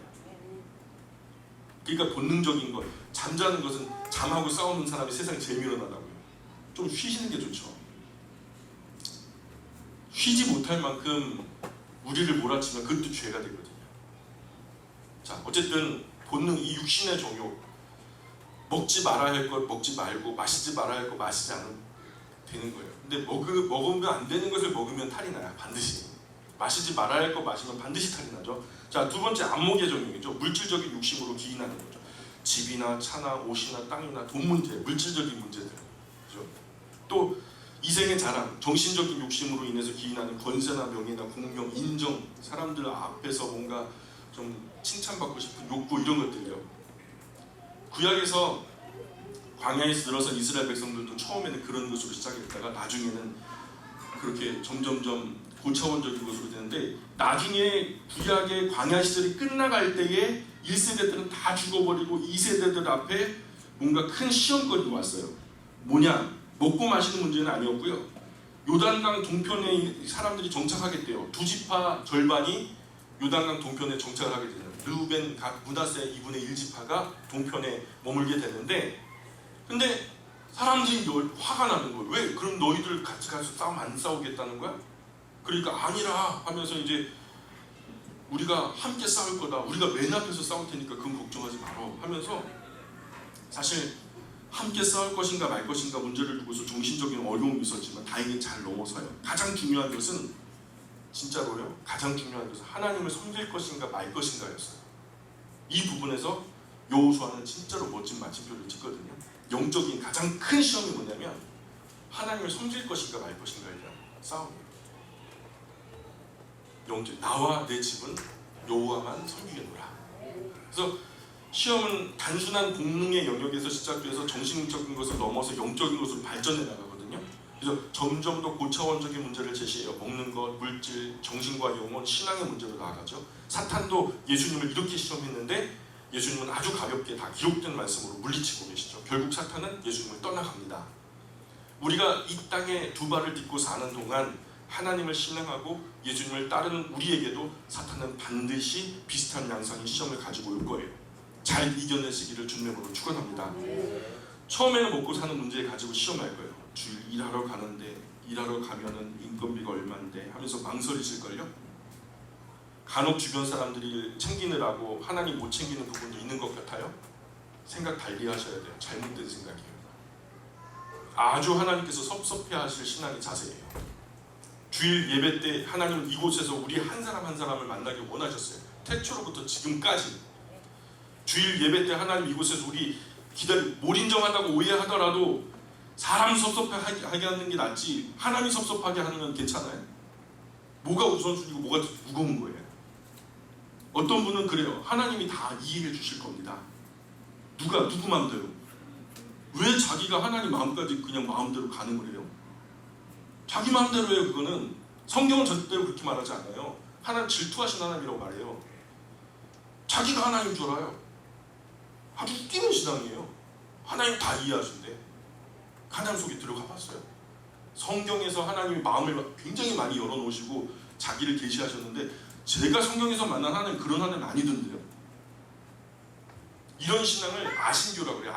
Speaker 1: 그러니까 본능적인 것, 잠자는 것은 잠하고 싸우는 사람이 세상에 제일 미련하다고요. 좀 쉬시는 게 좋죠. 쉬지 못할 만큼 우리를 몰아치면 그것도 죄가 되거든요. 자, 어쨌든 본능, 이 육신의 정욕, 먹지 말아야 할 것 먹지 말고 마시지 말아야 할 것 마시지 않으면 되는 거예요. 근데 먹으면 안 되는 것을 먹으면 탈이 나요. 반드시. 마시지 말아야 할 것 마시면 반드시 탈이 나죠. 자, 두 번째 안목의 정욕이죠. 물질적인 욕심으로 기인하는 거죠. 집이나 차나 옷이나 땅이나 돈 문제, 물질적인 문제들. 그렇죠? 또 이생의 자랑, 정신적인 욕심으로 인해서 기인하는 권세나 명예나 공명, 인정, 사람들 앞에서 뭔가 좀 칭찬받고 싶은 욕구, 이런 것들이요. 구약에서 광야에서 들어선 이스라엘 백성들도 처음에는 그런 것으로 시작했다가 나중에는 그렇게 점점점 고차원적인 것으로 되는데, 나중에 구약의 광야 시절이 끝나갈 때에 1세대들은 다 죽어버리고 2세대들 앞에 뭔가 큰 시험거리가 왔어요. 뭐냐? 먹고 마시는 문제는 아니었고요. 요단강 동편에 사람들이 정착하겠대요. 두 지파 절반이 요단강 동편에 정착을 하게 되는, 르우벤, 갓, 므낫세 2분의 1지파가 동편에 머물게 되는데, 근데 사람들이 화가 나는 거예요. 왜? 그럼 너희들 같이 가서 싸움 안 싸우겠다는 거야? 그러니까 아니라 하면서 이제 우리가 함께 싸울 거다. 우리가 맨 앞에서 싸울 테니까 그건 걱정하지 말어 하면서 사실 함께 싸울 것인가 말 것인가 문제를 두고서 정신적인 어려움이 있었지만 다행히 잘 넘어서요. 가장 중요한 것은 진짜로요. 가장 중요한 것은 하나님을 섬길 것인가 말 것인가였어요. 이 부분에서 여호수아는 진짜로 멋진 마침표를 찍거든요. 영적인 가장 큰 시험이 뭐냐면 하나님을 섬길 것인가 말 것인가에 대한 싸움이에요. 영적 나와 내 집은 여호와만 섬기겠노라. 그래서 시험은 단순한 본능의 영역에서 시작돼서 정신적인 것을 넘어서 영적인 것으로 발전해 나가거든요. 그래서 점점 더 고차원적인 문제를 제시해요. 먹는 것, 물질, 정신과 영혼, 신앙의 문제로 나아가죠. 사탄도 예수님을 이렇게 시험했는데 예수님은 아주 가볍게 다 기록된 말씀으로 물리치고 계시죠. 결국 사탄은 예수님을 떠나갑니다. 우리가 이 땅에 두 발을 딛고 사는 동안 하나님을 신앙하고 예수님을 따르는 우리에게도 사탄은 반드시 비슷한 양상의 시험을 가지고 올 거예요. 잘 이겨내시기를 주님으로 축원합니다. 처음에는 먹고 사는 문제 가지고 시험할 거예요. 주일 일하러 가는데 일하러 가면은 인건비가 얼마인데 하면서 망설이실걸요? 간혹 주변 사람들이 챙기느라고 하나님 못 챙기는 부분도 있는 것 같아요. 생각 달리 하셔야 돼요. 잘못된 생각이에요. 아주 하나님께서 섭섭해하실 신앙의 자세예요. 주일 예배 때 하나님은 이곳에서 우리 한 사람 한 사람을 만나기 원하셨어요. 태초로부터 지금까지. 주일 예배 때 하나님 이곳에서 우리 몰인정하다고 오해하더라도 사람 섭섭하게 하는 게 낫지 하나님 섭섭하게 하는 건 괜찮아요? 뭐가 우선순위고 뭐가 무거운 거예요? 어떤 분은 그래요. 하나님이 다 이해해 주실 겁니다. 누구 마음대로? 왜 자기가 하나님 마음까지 그냥 마음대로 가는 거예요? 자기 마음대로 해요. 그거는 성경은 절대로 그렇게 말하지 않아요. 하나님 질투하신 하나님이라고 말해요. 자기가 하나님인 줄 알아요. 아주 웃기는 신앙이에요. 하나님 다 이해하신대. 하나님 속에 들어가 봤어요. 성경에서 하나님이 마음을 굉장히 많이 열어놓으시고 자기를 계시하셨는데 제가 성경에서 만난 하나님 그런 하나님 아니던데요. 이런 신앙을 아신교라고 그래요.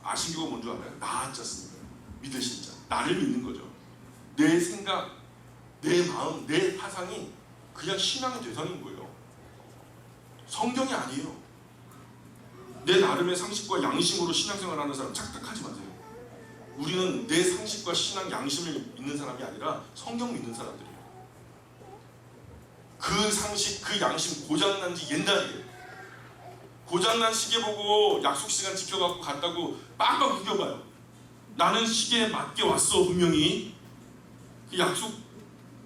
Speaker 1: 아신교가 뭔 줄 알아요? 나 자습니다. 믿으신 자. 나를 믿는 거죠. 내 생각, 내 마음, 내 사상이 그냥 신앙의 대상인 거예요. 성경이 아니에요. 내 나름의 상식과 양심으로 신앙생활하는 사람 착각하지 마세요. 우리는 내 상식과 신앙, 양심을 믿는 사람이 아니라 성경 믿는 사람들이에요. 그 상식, 그 양심 고장난 지 옛날이에요. 고장난 시계 보고 약속 시간 지켜갖고 갔다고 빡빡 우겨봐요. 나는 시계에 맞게 왔어 분명히. 그 약속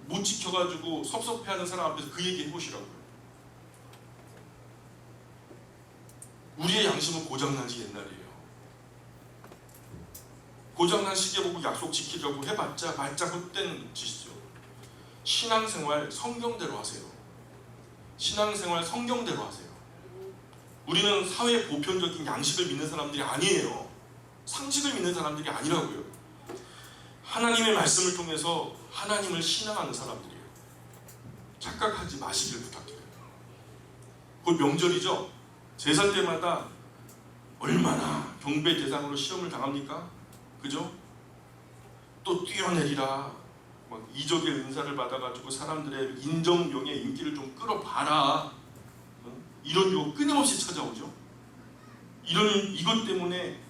Speaker 1: 못 지켜가지고 섭섭해하는 사람 앞에서 그 얘기 해보시라고요. 우리의 양심은 고장난 지 옛날이에요. 고장난 시계 보고 약속 지키려고 해봤자 말짱 헛된 짓이죠. 신앙생활 성경대로 하세요. 신앙생활 성경대로 하세요. 우리는 사회 보편적인 양식을 믿는 사람들이 아니에요. 상식을 믿는 사람들이 아니라고요. 하나님의 말씀을 통해서 하나님을 신앙하는 사람들이에요. 착각하지 마시길 부탁드려요. 곧 명절이죠. 제사 때마다 얼마나 경배 대상으로 시험을 당합니까? 그죠? 또 뛰어내리라. 막 이적의 은사를 받아가지고 사람들의 인정용의 인기를 좀 끌어봐라. 이런 유혹 끊임없이 찾아오죠. 이것 때문에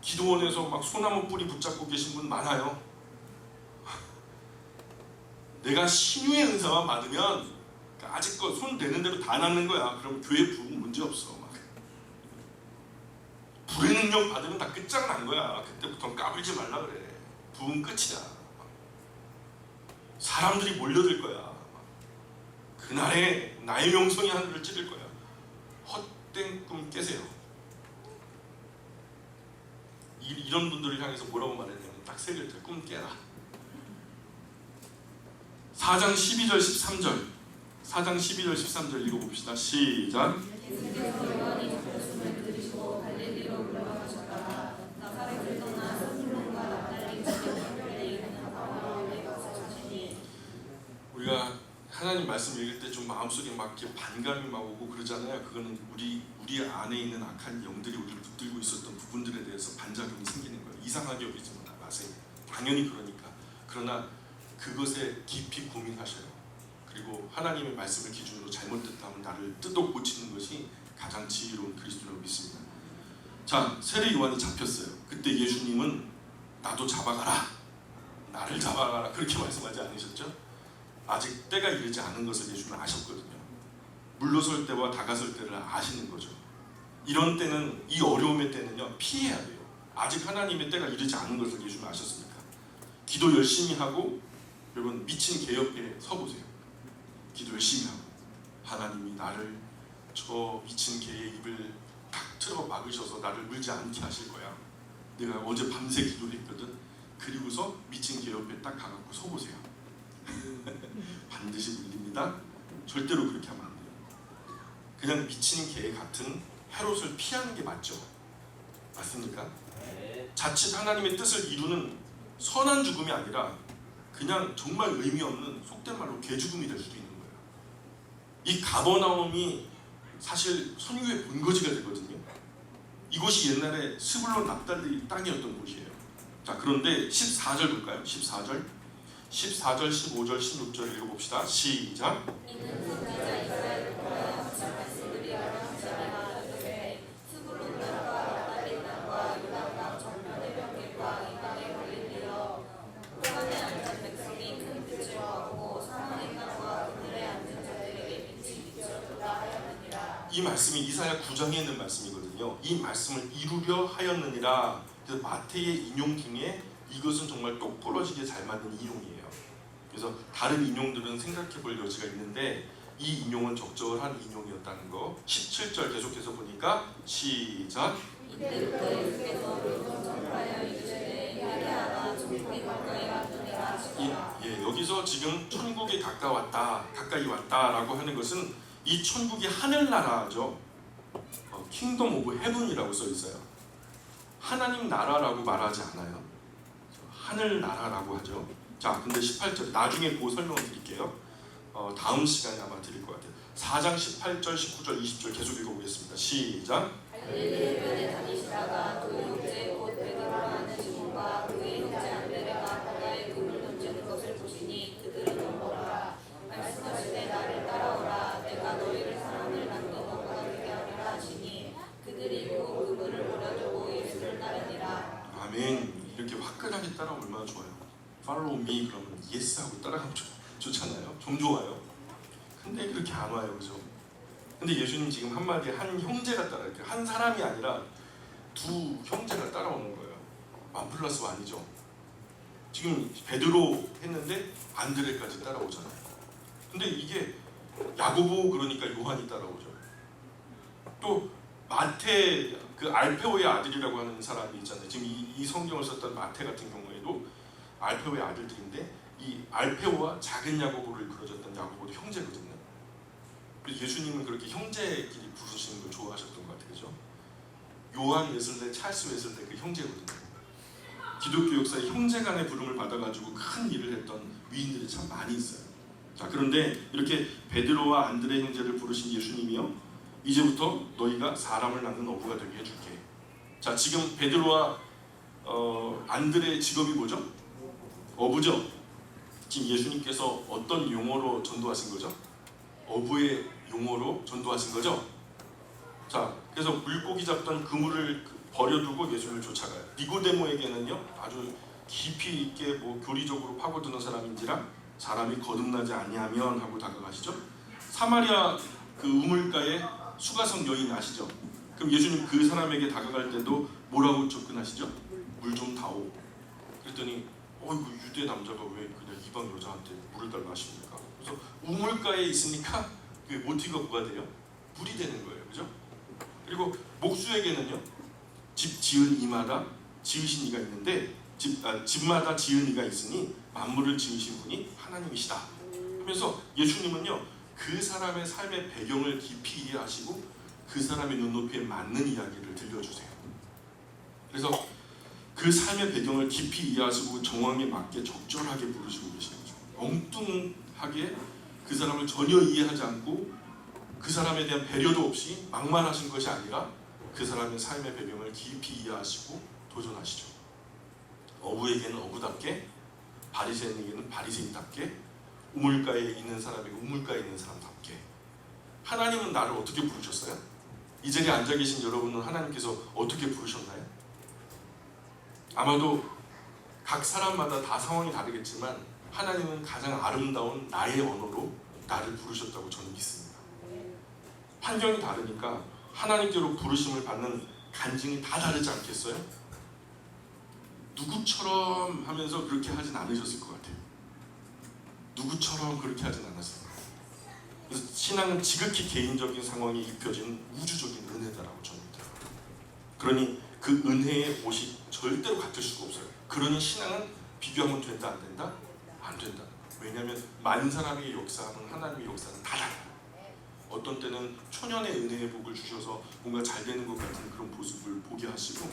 Speaker 1: 기도원에서 막 소나무 뿌리 붙잡고 계신 분 많아요. 내가 신유의 은사만 받으면 아직껏 손 대는 대로 다 낫는 거야. 그럼 교회 부흥 문제 없어. 막. 불의 능력 받으면 다 끝장난 거야. 그때부터는 까불지 말라 그래. 부흥 끝이야. 사람들이 몰려들 거야. 그날에 나의 명성이 하늘을 찌를 거야. 헛된 꿈 깨세요. 이런 분들을 향해서 뭐라고 말했냐면 딱 세 글자. 꿈 깨라. 4장 12절 13절 4장 12절 13절 읽어봅시다. 시작. 우리가 하나님 말씀 읽을 때 좀 마음속에 막 이렇게 반감이 막 오고 그러잖아요. 그거는 우리 안에 있는 악한 영들이 우리를 붙들고 있었던 부분들에 대해서 반작용이 생기는 거예요. 이상하게 여기지 마세요. 당연히 그러니까. 그러나 그것에 깊이 고민하셔요. 그리고 하나님의 말씀을 기준으로 잘못됐다면 나를 뜯어 고치는 것이 가장 지혜로운 그리스도라고 믿습니다. 자, 세례 요한이 잡혔어요. 그때 예수님은 나도 잡아가라, 나를 잡아가라 그렇게 말씀하지 않으셨죠? 아직 때가 이르지 않은 것을 예수님은 아셨거든요. 물러설 때와 다가설 때를 아시는 거죠. 이런 때는, 이 어려움의 때는요, 피해야 돼요. 아직 하나님의 때가 이르지 않은 것을 예수님은 아셨으니까. 기도 열심히 하고, 여러분 미친 개 옆에 서보세요. 기도 열심히 하고 하나님이 나를 저 미친 개의 입을 탁 틀어 막으셔서 나를 물지 않게 하실 거야. 내가 어제 밤새 기도를 했거든. 그리고서 미친 개 옆에 딱 가갖고 서보세요. 반드시 물립니다. 절대로 그렇게 하면 안 돼요. 그냥 미친 개 같은 헤롯을 피하는 게 맞죠. 맞습니까? 자칫 하나님의 뜻을 이루는 선한 죽음이 아니라 그냥 정말 의미 없는, 속된 말로 개죽음이 될 수도 있는 거예요. 이 가버나움이 사실 선교의 본거지가 되거든요. 이곳이 옛날에 스불론 납달리 땅이었던 곳이에요. 자, 그런데 14절 볼까요? 14절, 15절, 16절 읽어봅시다. 시작.
Speaker 2: 이는 선지자 이사야를 통하여 하신 말씀들이 하나님의 말하되 스불론 땅과 납달리 땅과 유다 땅 전면의 병길과 이 땅에 걸리리여 호반에 앉은 백성이 큰 빛을 보고 사망의 땅과 그들의 앉은 자들에게 빛이 비춰졌다 하였느니라.
Speaker 1: 이 말씀이 이사야 9장에 있는 말씀이거든요. 이 말씀을 이루려 하였느니라. 그래서 마태의 인용 중에 이것은 정말 똑부러지게 잘 맞는 인용이에요. 그래서 다른 인용들은 생각해 볼 여지가 있는데 이 인용은 적절한 인용이었다는 거. 17절 계속해서 보니까 시작.
Speaker 2: 이때부터 예수께서 물건 전파하여 이르시되 야기하라 천국이 가까이 왔느니라 하시더라.
Speaker 1: 여기서 지금 천국이 가까이 왔다라고 하는 것은 이 천국이 하늘나라죠. 킹덤 오브 헤븐이라고 써 있어요. 하나님 나라라고 말하지 않아요. 하늘나라라고 하죠. 자, 근데 18절 나중에 그 설명을 드릴게요. 다음 시간에 아마 드릴 것 같아요. 4장 18절, 19절, 20절 계속 읽어보겠습니다. 시작.
Speaker 2: 갈릴리 해변에 다니시다가 그 형제 곧 베드로라 하는 시몬과 그의 형제 안드레가 바다에 금을 던지는 것을 보시니 그들은 넘어라. 말씀하시되 나를 따라오라. 내가 너희를 사람을 낳는 것과 되게 하리라 하시니 그들이 그 그물을 버려두고 예수를 따르니라.
Speaker 1: 아멘. 이렇게 화끈하게 따라오면 얼마나 좋아요. Follow me 그러면 yes 하고 따라가면 좋잖아요. 좀 좋아요. 근데 그렇게 안 와요, 그죠? 근데 예수님 지금 한마디에 한 형제가 따라요. 한 사람이 아니라 두 형제가 따라오는 거예요. 1+1이죠. 지금 베드로 했는데 안드레까지 따라오잖아요. 근데 이게 야고보 그러니까 요한이 따라오죠. 또 마태 그 알페오의 아들이라고 하는 사람이 있잖아요. 지금 이 성경을 썼던 마태 같은 경우에도 알페오의 아들들인데 이 알페오와 작은 야고보를 그려줬던 야고보도 형제거든요. 그래서 예수님은 그렇게 형제끼리 부르시는 걸 좋아하셨던 것 같아요. 그죠? 요한 웨슬레, 찰스 웨슬레 그 형제거든요. 기독교 역사에 형제 간의 부름을 받아가지고 큰 일을 했던 위인들이 참 많이 있어요. 자, 그런데 이렇게 베드로와 안드레 형제를 부르신 예수님이요, 이제부터 너희가 사람을 낳는 어부가 되게 해줄게. 자, 지금 베드로와 안드레의 직업이 뭐죠? 어부죠. 지금 예수님께서 어떤 용어로 전도하신 거죠? 어부의 용어로 전도하신 거죠. 자, 그래서 물고기 잡던 그물을 버려두고 예수님을 쫓아가요. 니고데모에게는요 아주 깊이 있게 교리적으로 파고드는 사람인지라 사람이 거듭나지 아니하면 하고 다가가시죠. 사마리아 그 우물가에 수가성 여인 아시죠? 그럼 예수님 그 사람에게 다가갈 때도 뭐라고 접근하시죠? 물 좀 다오. 그랬더니 이거 유대 남자가 왜 그냥 이방 여자한테 물을 달라 하십니까? 그래서 우물가에 있으니까 그 모티가 뭐가 돼요? 물이 되는 거예요. 그죠? 그리고 목수에게는요, 집 지은 이마다 지으신 이가 있는데 집마다 지은 이가 있으니 만물을 지으신 분이 하나님이시다 하면서 예수님은요 그 사람의 삶의 배경을 깊이 이해하시고 그 사람의 눈높이에 맞는 이야기를 들려주세요. 그래서 그 삶의 배경을 깊이 이해하시고 정황에 맞게 적절하게 부르시고 계시는 거죠. 엉뚱하게 그 사람을 전혀 이해하지 않고 그 사람에 대한 배려도 없이 막말하신 것이 아니라 그 사람의 삶의 배경을 깊이 이해하시고 도전하시죠. 어부에게는 어부답게, 바리새인에게는 바리새인답게, 우물가에 있는 사람이고 우물가에 있는 사람답게. 하나님은 나를 어떻게 부르셨어요? 이 자리에 앉아 계신 여러분은 하나님께서 어떻게 부르셨나요? 아마도 각 사람마다 다 상황이 다르겠지만 하나님은 가장 아름다운 나의 언어로 나를 부르셨다고 저는 믿습니다. 환경이 다르니까 하나님께로 부르심을 받는 간증이 다 다르지 않겠어요? 누구처럼 하면서 그렇게 하진 않으셨을 것 같아요. 누구처럼 그렇게 하진 않았어요. 그래서 신앙은 지극히 개인적인 상황에 입혀진 우주적인 은혜다라고 저는 믿어요. 그러니 그 은혜의 옷이 절대로 같을 수가 없어요. 그러니 신앙은 비교하면 된다 안 된다? 안 된다. 왜냐하면 많은 사람의 역사는 하나님의 역사는 다 달라요. 어떤 때는 초년의 은혜의 복을 주셔서 뭔가 잘 되는 것 같은 그런 모습을 보게 하시고,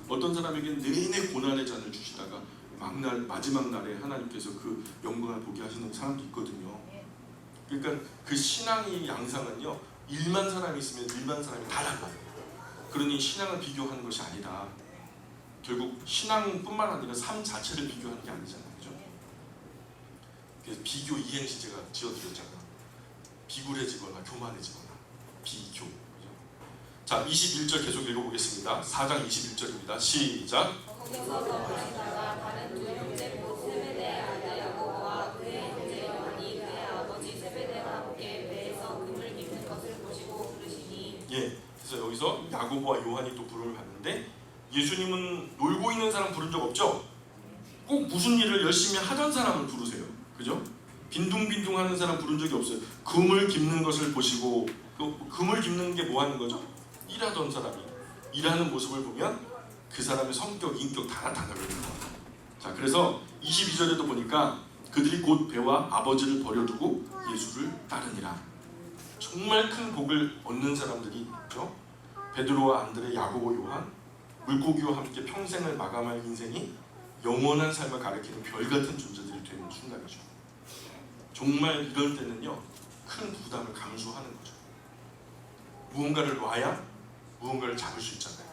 Speaker 1: 어떤 사람에게는 내내 고난의 잔을 주시다가 마지막 날에 하나님께서 그 영광을 보게 하시는 사람도 있거든요. 그러니까 그 신앙의 양상은요, 1만 사람이 있으면 1만 사람이 다 달라요. 그러니 신앙을 비교하는 것이 아니다. 결국 신앙뿐만 아니라 삶 자체를 비교하는 게 아니잖아요. 그죠? 그래서 비교 이행시 제가 지어드렸잖아요. 비굴해지거나 교만해지거나 비교. 그죠? 자, 21절 계속 읽어보겠습니다. 4장 21절입니다. 시작.
Speaker 2: 거기서 더하시다가 다른 두 형제 곧 세베대의 아들 야고보와 그의 형제 요한이 그의 아버지 세베대와 함께 배에서 금을 깁는 것을 보시고 부르시니.
Speaker 1: 예, 그래서 여기서 야고보와 요한이 또 부름을 받는데, 예수님은 놀고 있는 사람 부른 적 없죠? 꼭 무슨 일을 열심히 하던 사람을 부르세요. 그죠? 빈둥빈둥하는 사람 부른 적이 없어요. 금을 깁는 것을 보시고, 그 금을 깁는 게 뭐 하는 거죠? 일하던 사람이 일하는 모습을 보면 그 사람의 성격, 인격 다 나타나거든요. 자, 그래서 22절에도 보니까 그들이 곧 배와 아버지를 버려두고 예수를 따르니라. 정말 큰 복을 얻는 사람들이 있죠. 베드로와 안드레, 야고보, 요한, 물고기와 함께 평생을 마감할 인생이 영원한 삶을 가리키는 별같은 존재들이 되는 순간이죠. 정말 이럴 때는요, 큰 부담을 감수하는 거죠. 무언가를 놔야 무언가를 잡을 수 있잖아요.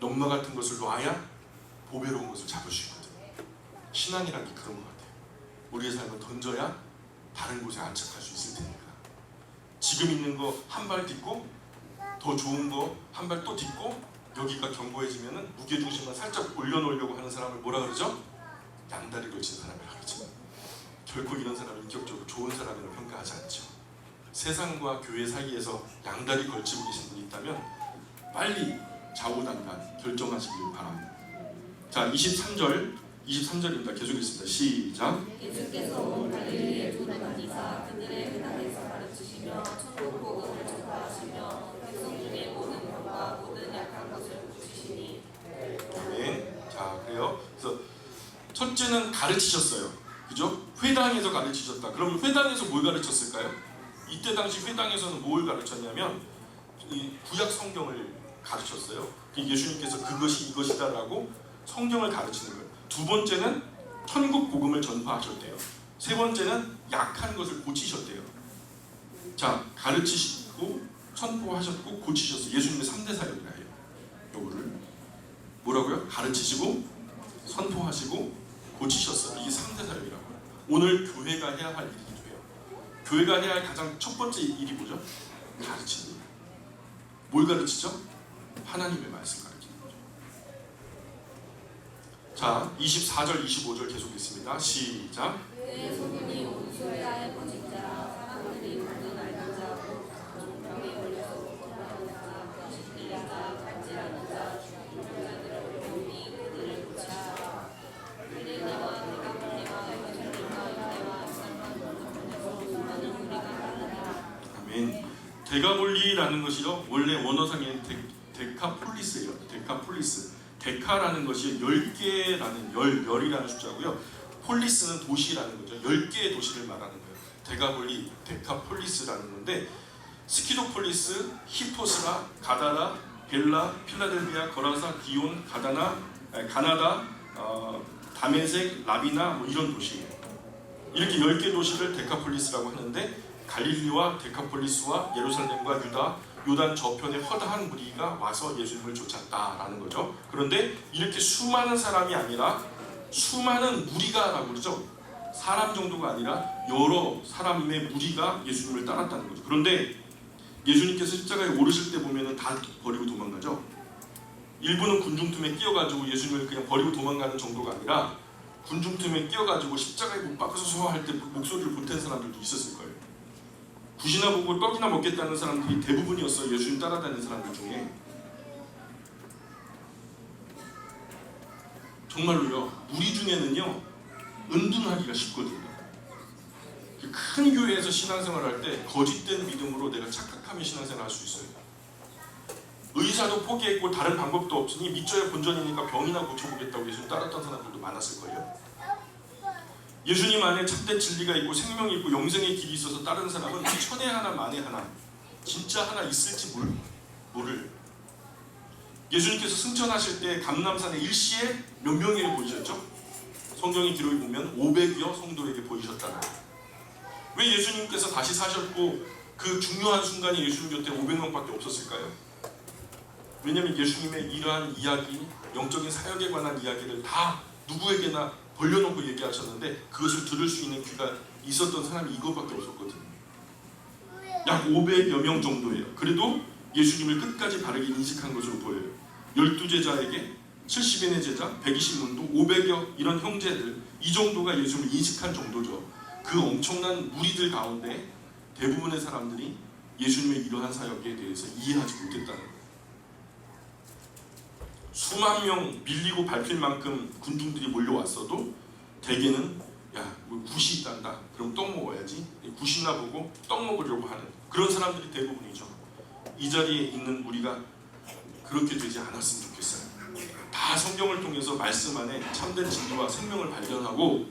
Speaker 1: 넉마 같은 것을 놔야 보배로운 것을 잡을 수 있거든요. 신앙이란 게 그런 것 같아요. 우리의 삶을 던져야 다른 곳에 안착할 수 있을 테니까. 지금 있는 거 한 발 딛고 더 좋은 거 한 발 또 딛고 여기가 견고해지면은 무게중심만 살짝 올려놓으려고 하는 사람을 뭐라 그러죠? 양다리 걸친 사람이라 그러죠. 결코 이런 사람을 인격적으로 좋은 사람이라고 평가하지 않죠. 세상과 교회 사이에서 양다리 걸치고 계신 분이 있다면 빨리 좌우단간 결정하시길 바랍니다. 자, 23절입니다. 계속 읽습니다. 시작.
Speaker 2: 예수께서 온 갈릴리에 두루 다니사 그들의 회당에서 가르치시며 천국 복음을 전파하시며 백성 중에 모든 병과 모든 약한 것을 고치시니.
Speaker 1: 네. 자, 그래요. 그래서 첫째는 가르치셨어요. 그죠? 회당에서 가르치셨다. 그러면 회당에서 뭘 가르쳤을까요? 이때 당시 회당에서는 뭘 가르쳤냐면 이 구약 성경을 가르쳤어요. 예수님께서 그것이 이것이다라고 성경을 가르치는 거예요. 두 번째는 천국 복음을 전파하셨대요. 세 번째는 약한 것을 고치셨대요. 자, 가르치시고 선포하셨고 고치셨어요. 예수님의 3대 사역이라 해요. 요거를 뭐라고요? 가르치시고 선포하시고 고치셨어요. 이게 3대 사역이라고 해요. 오늘 교회가 해야 할 일이기도 해요. 교회가 해야 할 가장 첫 번째 일이 뭐죠? 가르치는 일. 뭘 가르치죠? 하나님의 말씀 가르치는 거죠. 자, 24절, 25절 계속했습니다. 시작.
Speaker 2: 그의 소문이 온 소리아에 퍼진지라 사람들이 모두 앓는 자, 곧 종병에 걸려서 곤란한 자, 거짓들린 자, 갈질하는 자, 죽은 자들을 보니 그들을 고치시라. 갈릴리와 데가폴리와 예루살렘과 유대와 산과 동쪽에서 수많은 무리가 따르니라.
Speaker 1: 아멘. 데가볼리라는 것이요, 원래 원어상에는 데카폴리스예요. 데카폴리스. 데카라는 것이 10개라는 열이라는 숫자고요. 폴리스는 도시라는 거죠. 10개의 도시를 말하는 거예요. 데가볼리, 데카폴리스라는 건데, 스키도폴리스, 히포스라, 가다라, 벨라, 필라델비아, 거라사, 기온, 가나다, 다메섹, 라비나 뭐 이런 도시예요. 이렇게 10개 도시를 데카폴리스라고 하는데, 갈릴리와 데카폴리스와 예루살렘과 유다, 요단 저편에 허다한 무리가 와서 예수님을 쫓았다라는 거죠. 그런데 이렇게 수많은 사람이 아니라 수많은 무리가라고 그러죠. 사람 정도가 아니라 여러 사람의 무리가 예수님을 따랐다는 거죠. 그런데 예수님께서 십자가에 오르실 때 보면은 다 버리고 도망가죠. 일부는 군중 틈에 끼어가지고 예수님을 그냥 버리고 도망가는 정도가 아니라 군중 틈에 끼어가지고 십자가에 못 박아서 할 때 목소리를 보탠 사람들도 있었을 거예요. 굿이나 보고 떡이나 먹겠다는 사람들이 대부분이었어요. 예수님 따라다니는 사람들 중에. 정말로요, 무리 중에는요 은둔하기가 쉽거든요. 큰 교회에서 신앙생활을 할 때 거짓된 믿음으로 내가 착각하며 신앙생활을 할 수 있어요. 의사도 포기했고 다른 방법도 없으니 믿져야 본전이니까 병이나 고쳐보겠다고 예수님 따랐던 사람들도 많았을 거예요. 예수님 안에 참된 진리가 있고 생명이 있고 영생의 길이 있어서 다른 사람은 천에 하나 만에 하나 진짜 하나 있을지 모를. 예수님께서 승천하실 때 감람산의 일시에 몇 명에게 보이셨죠? 성경의 기록에 보면 500여 성도에게 보이셨다는 거예요. 왜 예수님께서 다시 사셨고 그 중요한 순간에 예수님 곁에 500명밖에 없었을까요? 왜냐하면 예수님의 이러한 이야기, 영적인 사역에 관한 이야기를 다 누구에게나 벌려놓고 얘기하셨는데 그것을 들을 수 있는 귀가 있었던 사람이 이것밖에 없었거든요. 약 500여 명 정도예요. 그래도 예수님을 끝까지 바르게 인식한 것으로 보여요. 12제자에게 70인의 제자, 120문도, 500여 이런 형제들, 이 정도가 예수님을 인식한 정도죠. 그 엄청난 무리들 가운데 대부분의 사람들이 예수님의 이러한 사역에 대해서 이해하지 못했다는 거예요. 수만 명 밀리고 밟힐 만큼 군중들이 몰려왔어도 대개는 야, 뭐 굿이 있단다. 그럼 떡 먹어야지. 굿이나 보고 떡 먹으려고 하는 그런 사람들이 대부분이죠. 이 자리에 있는 우리가 그렇게 되지 않았으면 좋겠어요. 다 성경을 통해서 말씀 안에 참된 진리와 생명을 발견하고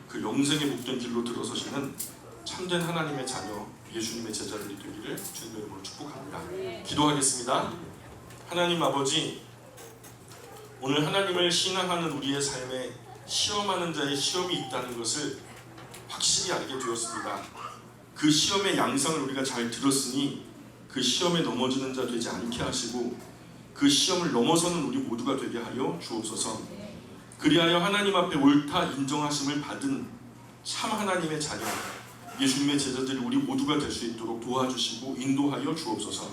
Speaker 1: 그 영생의 복된 길로 들어서시는 참된 하나님의 자녀, 예수님의 제자들이 되기를 주님의 이름으로 축복합니다. 기도하겠습니다. 하나님 아버지, 오늘 하나님을 신앙하는 우리의 삶에 시험하는 자의 시험이 있다는 것을 확실히 알게 되었습니다. 그 시험의 양상을 우리가 잘 들었으니 그 시험에 넘어지는 자 되지 않게 하시고 그 시험을 넘어서는 우리 모두가 되게 하여 주옵소서. 그리하여 하나님 앞에 옳다 인정하심을 받은 참 하나님의 자녀, 예수님의 제자들이 우리 모두가 될 수 있도록 도와주시고 인도하여 주옵소서.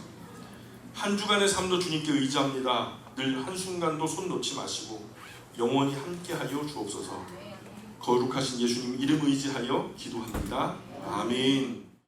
Speaker 1: 한 주간의 삶도 주님께 의지합니다. 늘 한순간도 손 놓지 마시고 영원히 함께하여 주옵소서. 거룩하신 예수님 이름 의지하여 기도합니다. 아멘.